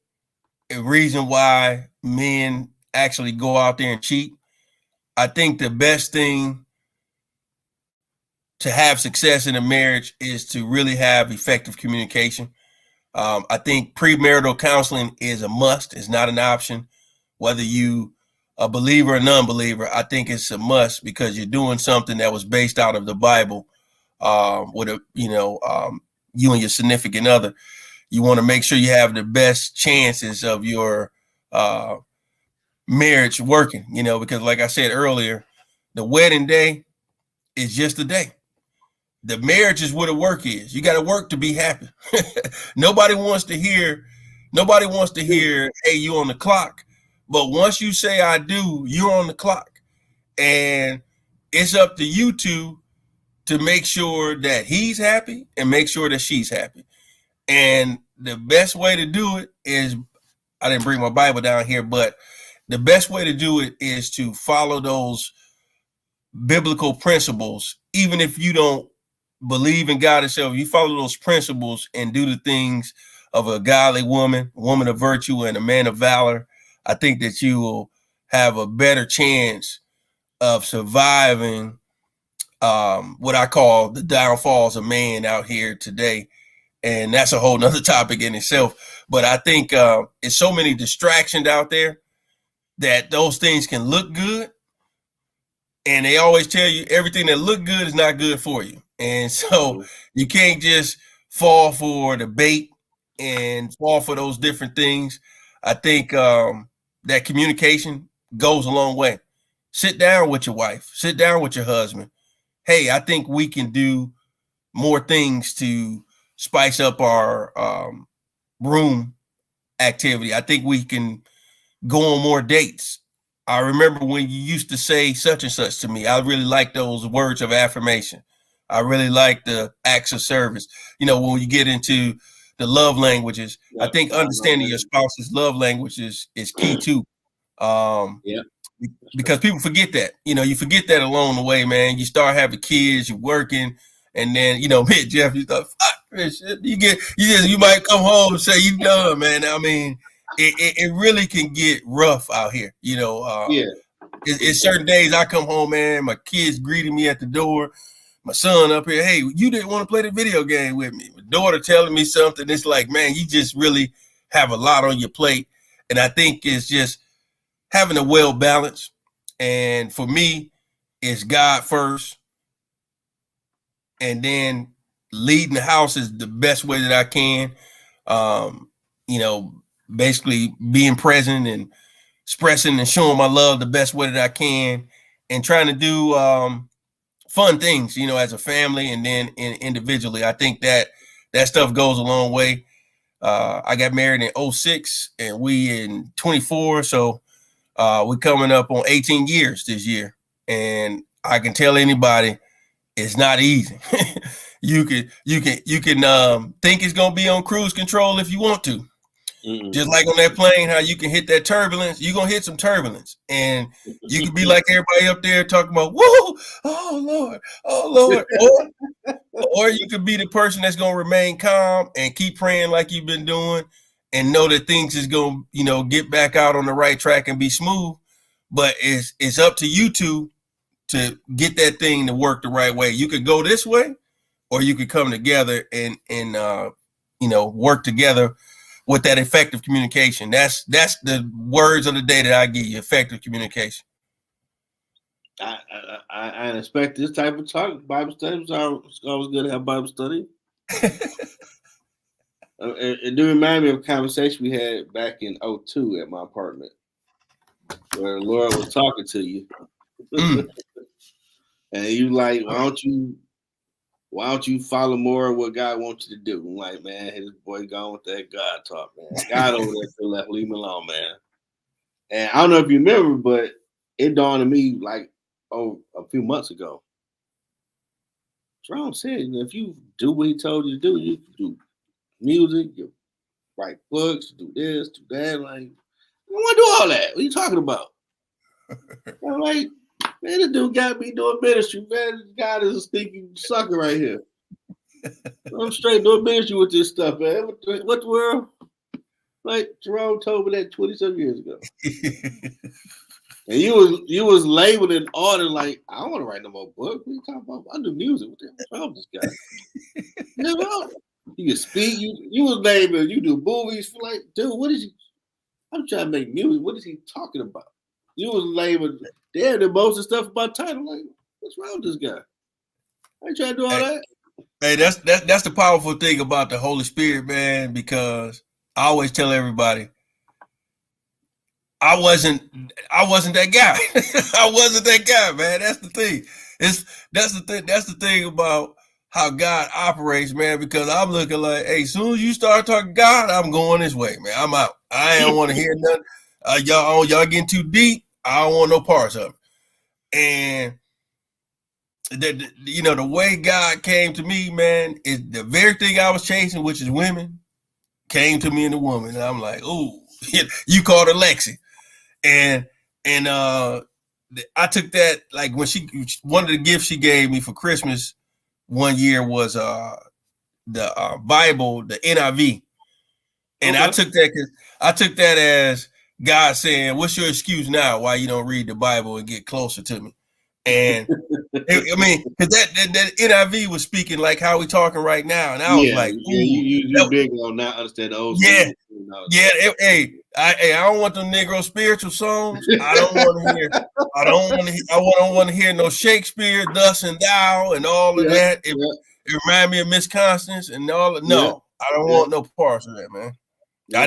a reason why men actually go out there and cheat. I think the best thing to have success in a marriage is to really have effective communication. I think premarital counseling is a must. It's not an option. Whether you a believer or non-believer, I think it's a must because you're doing something that was based out of the Bible. With you and your significant other, you want to make sure you have the best chances of your marriage working. Because like I said earlier, the wedding day is just a day. The marriage is where the work is. You got to work to be happy. Nobody wants to hear, hey, you on the clock. But once you say I do, you're on the clock. And it's up to you two to make sure that he's happy and make sure that she's happy. And the best way to do it is, I didn't bring my Bible down here, but the best way to do it is to follow those biblical principles. Even if you don't believe in God itself, you follow those principles and do the things of a godly woman of virtue, and a man of valor. I think that you will have a better chance of surviving what I call the downfalls of man out here today. And that's a whole nother topic in itself. But I think it's so many distractions out there that those things can look good. And they always tell you everything that look good is not good for you. And so you can't just fall for the bait and fall for those different things. I think that communication goes a long way. Sit down with your wife, sit down with your husband. Hey, I think we can do more things to spice up our room activity. I think we can go on more dates. I remember when you used to say such and such to me. I really like those words of affirmation. I really like the acts of service. When you get into the love languages, I think understanding your spouse's love languages is key too. Because people forget that. You forget that along the way, man. You start having kids, you're working, and then me and Jeff, you thought, fuck this shit. You might come home and say you done, man. I mean, it really can get rough out here. It's certain days I come home, man, my kids greeting me at the door. My son up here, hey, you didn't want to play the video game with me. My daughter telling me something. It's like, man, you just really have a lot on your plate. And I think it's just having a well balance. And for me, it's God first. And then leading the house is the best way that I can. You know, basically being present and expressing and showing my love the best way that I can, and trying to do fun things, you know, as a family and then individually. I think that stuff goes a long way. I got married in 06 and we in 24. So we're coming up on 18 years this year. And I can tell anybody it's not easy. You can think it's gonna be on cruise control if you want to. Just like on that plane, how you can hit that turbulence, you're gonna hit some turbulence, and you can be like everybody up there talking about, whoa, oh Lord, or you could be the person that's gonna remain calm and keep praying like you've been doing, and know that things is gonna, you know, get back out on the right track and be smooth. But it's up to you two to get that thing to work the right way. You could go this way, or you could come together and you know, work together with that effective communication. That's the words of the day that I give you: effective communication. I expect this type of talk. Bible study. It's always good to have Bible study. It do remind me of a conversation we had back in 02 at my apartment, where the Lord was talking to you. And you like, why don't you follow more of what God wants you to do? I'm like, man, his boy gone with that God talk, man. God over there to the left, leave him alone, man. And I don't know if you remember, but it dawned on me like a few months ago. Jerome said, if you do what he told you to do, you can do music, you write books, do this, do that. Like, I don't want to do all that. What are you talking about? I'm like, man, this dude got me doing ministry, man. God is a stinking sucker right here. I'm straight doing ministry with this stuff, man. What the world? Like Jerome told me that 20-some years ago. And you was labeling order like, I don't want to write no more book. What are you talking about? I do music. What the hell is this guy? You can speak. You was labeling. You do movies. Like, dude, what is he? I'm trying to make music. What is he talking about? You was labeled. Damn, the most of stuff about title. Like, what's wrong with this guy? I ain't trying to do all that. Hey, that's the powerful thing about the Holy Spirit, man. Because I always tell everybody, I wasn't that guy. I wasn't that guy, man. That's the thing. That's the thing about how God operates, man. Because I'm looking like, hey, as soon as you start talking God, I'm going this way, man. I'm out. I don't want to hear nothing. Y'all getting too deep. I don't want no parts of it. And you know, the way God came to me, man, is the very thing I was chasing, which is women, came to me in a woman. And I'm like, ooh, you called her Lexi. And I took that, like, when one of the gifts she gave me for Christmas one year was the Bible, the NIV. And okay. I took that as God saying, what's your excuse now why you don't read the Bible and get closer to me? And I mean, because that NIV was speaking like how we talking right now, and I was like, you big on not understand the old school. Hey, I don't want them Negro spiritual songs. I don't want to hear no Shakespeare, thus and thou, and all of that. It remind me of Miss Constance and all of no. I don't want no parts of that, man. I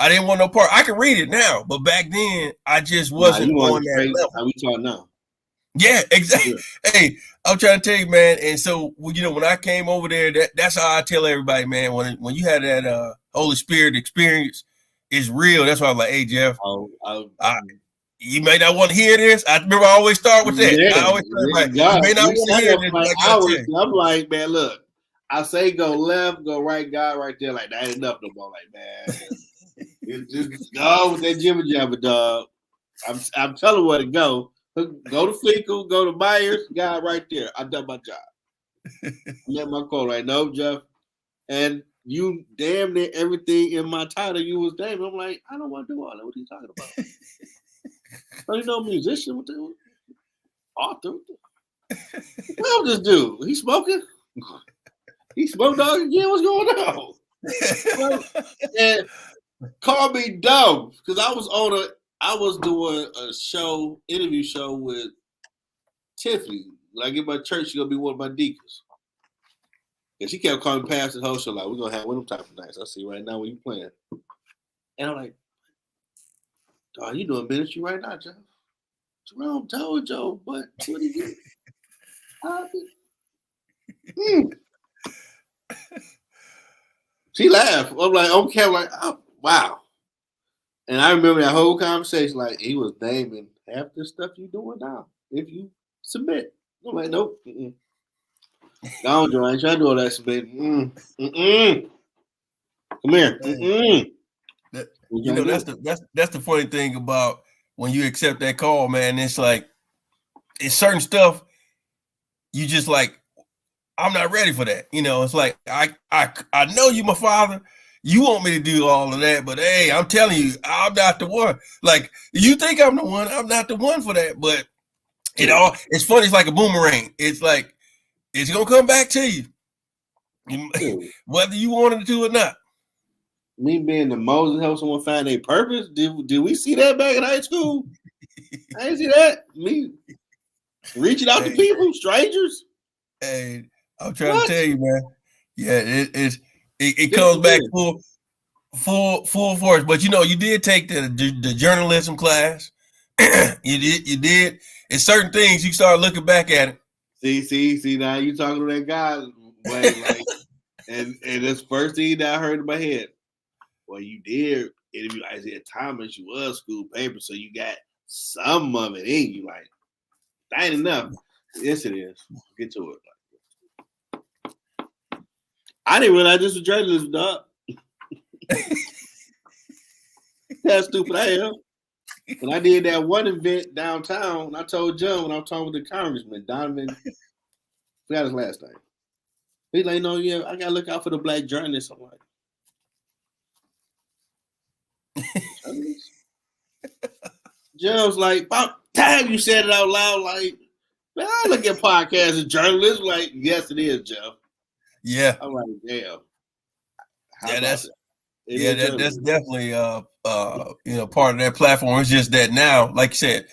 didn't want no part. I can read it now, but back then I just wasn't on that level. How we talk now? Yeah, exactly. Yeah. Hey, I'm trying to tell you, man. And so, you know, when I came over there, that's how I tell everybody, man. When you had that Holy Spirit experience, it's real. That's why I'm like, hey, Jeff, you may not want to hear this. I remember I always start with that. I always start you may not want to hear this. I'm like, man, look, I say go left, go right, God right there. Like, that ain't enough no more. Like, man, just go with that jibber jabber, dog. I'm telling where to go. Go to Fecal, go to Myers, God right there. I done my job. Let my call right now, Jeff. And you damn near everything in my title you was damn. I'm like, I don't want to do all that. What are you talking about? Are you no musician? What the author? What this dude? He smoking? He smoked dog again? What's going on? And call me dumb because I was doing a interview show with Tiffany. When I get my church, she's gonna be one of my deacons. And she kept calling me past the whole show, like, we're gonna have one of them type of nights. I see right now what you playing. And I'm like, dog, you doing ministry right now, Joe? Jerome told Joe, but what he do? She laughed. I'm like, okay, I'm like, oh, wow. And I remember that whole conversation, like he was naming half the stuff you doing now. If you submit. I'm like, nope. Go on, Joe. I ain't trying to do all that submit. Come here. You know, that's the funny thing about when you accept that call, man. It's like it's certain stuff you just like, I'm not ready for that. You know, it's like I know you my father. You want me to do all of that, but hey, I'm telling you, I'm not the one. Like you think I'm the one, I'm not the one for that. But it's funny, it's like a boomerang. It's like it's gonna come back to you. Whether you wanted to or not. Me being the Moses help someone find their purpose. Did we see that back in high school? I didn't see that. Me reaching out to people, strangers. Hey, I'm trying to tell you, man. Yeah, it comes back full force. But you know, you did take the journalism class. you did. It's certain things you start looking back at it. See. Now you talking to that guy, like, and this first thing that I heard in my head. Well, you did interview Isaiah Thomas. You was school paper, so you got some of it in you. Like, that ain't enough. Yes, it is. Get to it. I didn't realize this was journalism, dog. That's stupid I am. When I did that one event downtown, I told John when I was talking with the congressman, Donovan, forgot his last name. He's like, no, yeah, I gotta look out for the black journalists. I'm like, John was like, about time you said it out loud, like, man, I look at podcasts as journalists. Like, yes, it is, Jeff. Yeah. I'm like, damn. That's definitely part of that platform. It's just that now, like you said,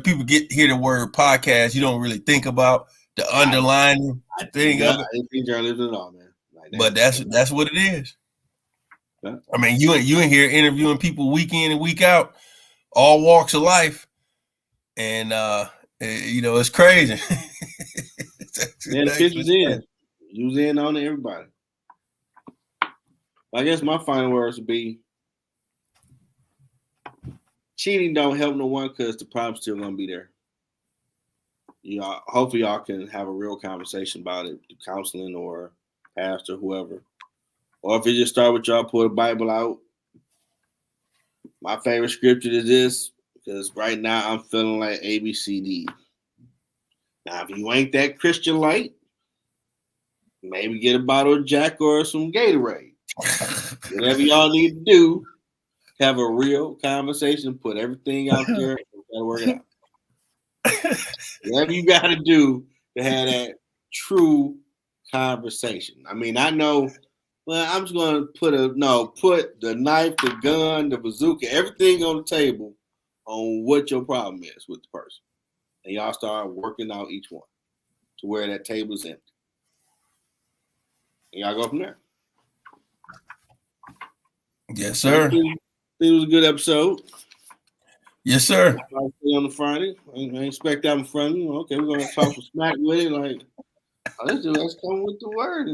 people hear the word podcast, you don't really think about the underlying thing of it. I didn't think journalism at all, man. Like that. But that's what it is. Yeah. I mean, you in here interviewing people week in and week out, all walks of life, and it's crazy. The pitch was in. You was in on everybody. I guess my final words would be cheating don't help no one because the problem's still gonna be there. Hopefully y'all can have a real conversation about it, counseling or pastor, whoever. Or if it just start with y'all, pull the Bible out. My favorite scripture is this, because right now I'm feeling like ABCD. Now, if you ain't that Christian light, maybe get a bottle of Jack or some Gatorade. Whatever y'all need to do, have a real conversation, put everything out there, and try to work it out. Whatever you got to do to have that true conversation. I mean, I know, well, I'm just going to put the knife, the gun, the bazooka, everything on the table on what your problem is with the person. And y'all start working out each one to where that table is empty. And y'all go from there. Yes, sir. It was a good episode. Yes, sir. On the Friday. I expect that on Friday. Okay, we're gonna talk some smack with it. Like, let's come with the word.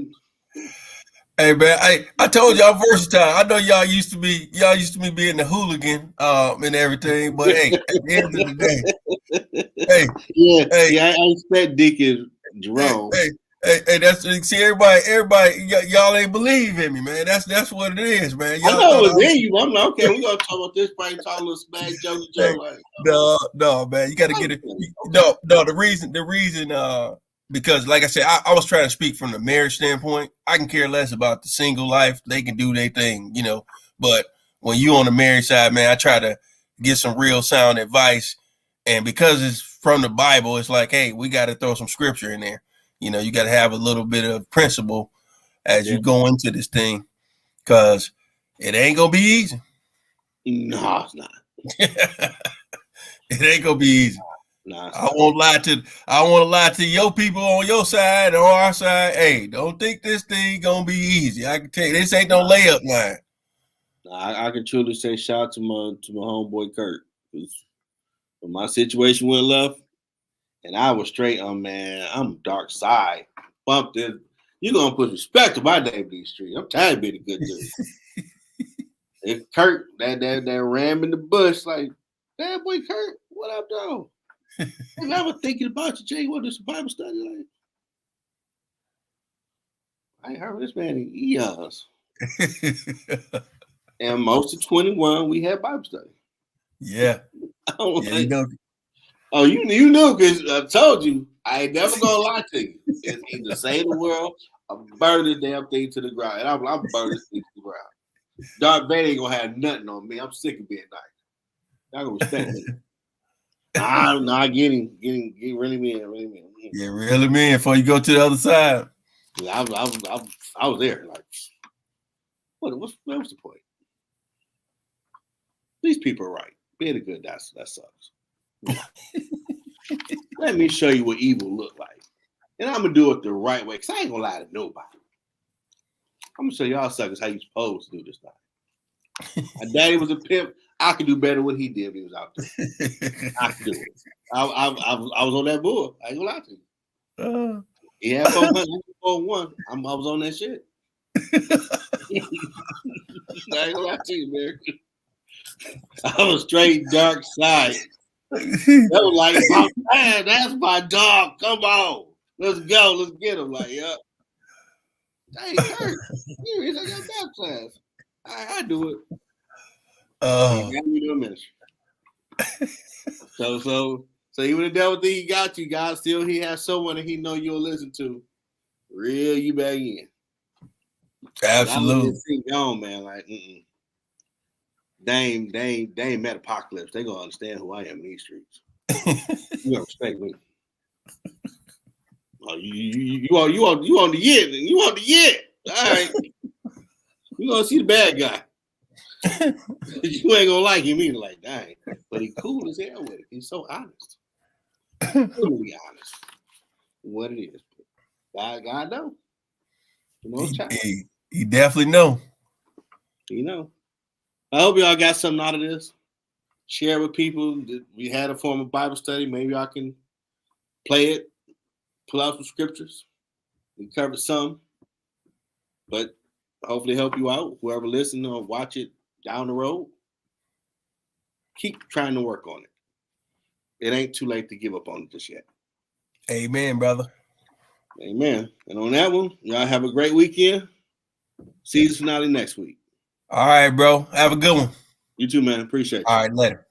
Hey man, I told y'all versatile. I know y'all used to me being the hooligan and everything, but hey, at the end of the day, I expect Dick and Jerome. Hey, that's see everybody, y'all ain't believe in me, man. That's what it is, man. Y'all I know it was in you. I'm like, okay, we're gonna talk about this, probably talk a little smack joke. Like, no, man, you gotta get it. No, the reason, because like I said, I was trying to speak from the marriage standpoint. I can care less about the single life. They can do their thing, but when you on the married side, man, I try to get some real sound advice. And because it's from the Bible, it's like, hey, we got to throw some scripture in there. You know, you got to have a little bit of principle as you go into this thing, because it ain't gonna be easy. No, it's not. It ain't gonna be easy. Nah, I won't lie to your people on your side or our side. Hey, don't think this thing gonna be easy. I can tell you, this ain't no layup line. I can truly say shout out to my homeboy Kurt. When my situation went left, and I was straight on, man, I'm dark side. Bumped it. You gonna put respect to my name these streets. I'm tired of being a good dude. If Kurt, that ram in the bush, like, that boy Kurt, what up, though? I'm ever thinking about you, Jay. What is a Bible study like? I ain't heard of this man in eons. And most of 21, we had Bible study. Yeah. You know. Oh, you knew, because I told you, I ain't never gonna lie to you. It's either save the world or burn this damn thing to the ground. And I'm burning this thing to the ground. Darth Vader ain't gonna have nothing on me. I'm sick of being nice. Y'all gonna respect me. Nah, get him, really man. Yeah, really man, before you go to the other side. Yeah, I was there. Like, what's the point? These people are right. Being a good, that sucks. Let me show you what evil look like. And I'm gonna do it the right way, because I ain't gonna lie to nobody. I'm gonna show y'all suckers how you supposed to do this thing. My daddy was a pimp. I could do better than what he did when he was out there. I could do it. I was on that bull. I ain't gonna lie to you. He had 400, 401. I was on that shit. I ain't gonna lie to you, man. I was straight dark side. That was like, oh, man, that's my dog. Come on. Let's go. Let's get him. Like, yeah. Hey, Kurt, I got baptized. I do it. He got me to a ministry. So even the devil think he got you, God still he has someone that he know you'll listen to. Reel you back in. Absolutely. Gone, man. Like, they ain't met apocalypse. They gonna understand who I am in these streets. You gonna respect me. Oh, you on the yet? You on the yet? All right. You gonna see the bad guy. You ain't gonna like him either. Like, dang, but he cool as hell with it. He's so honest. Totally honest. What it is. God know. You know, he definitely know. You know. I hope y'all got something out of this. Share with people. We had a form of Bible study. Maybe I can play it, pull out some scriptures. We covered some, but hopefully help you out. Whoever listen or watch it down the road, keep trying to work on it. It ain't too late to give up on it just yet. Amen, brother. Amen. And on that one, y'all have a great weekend. Season finale next week. All right, bro. Have a good one. You too, man. Appreciate it. All right, later.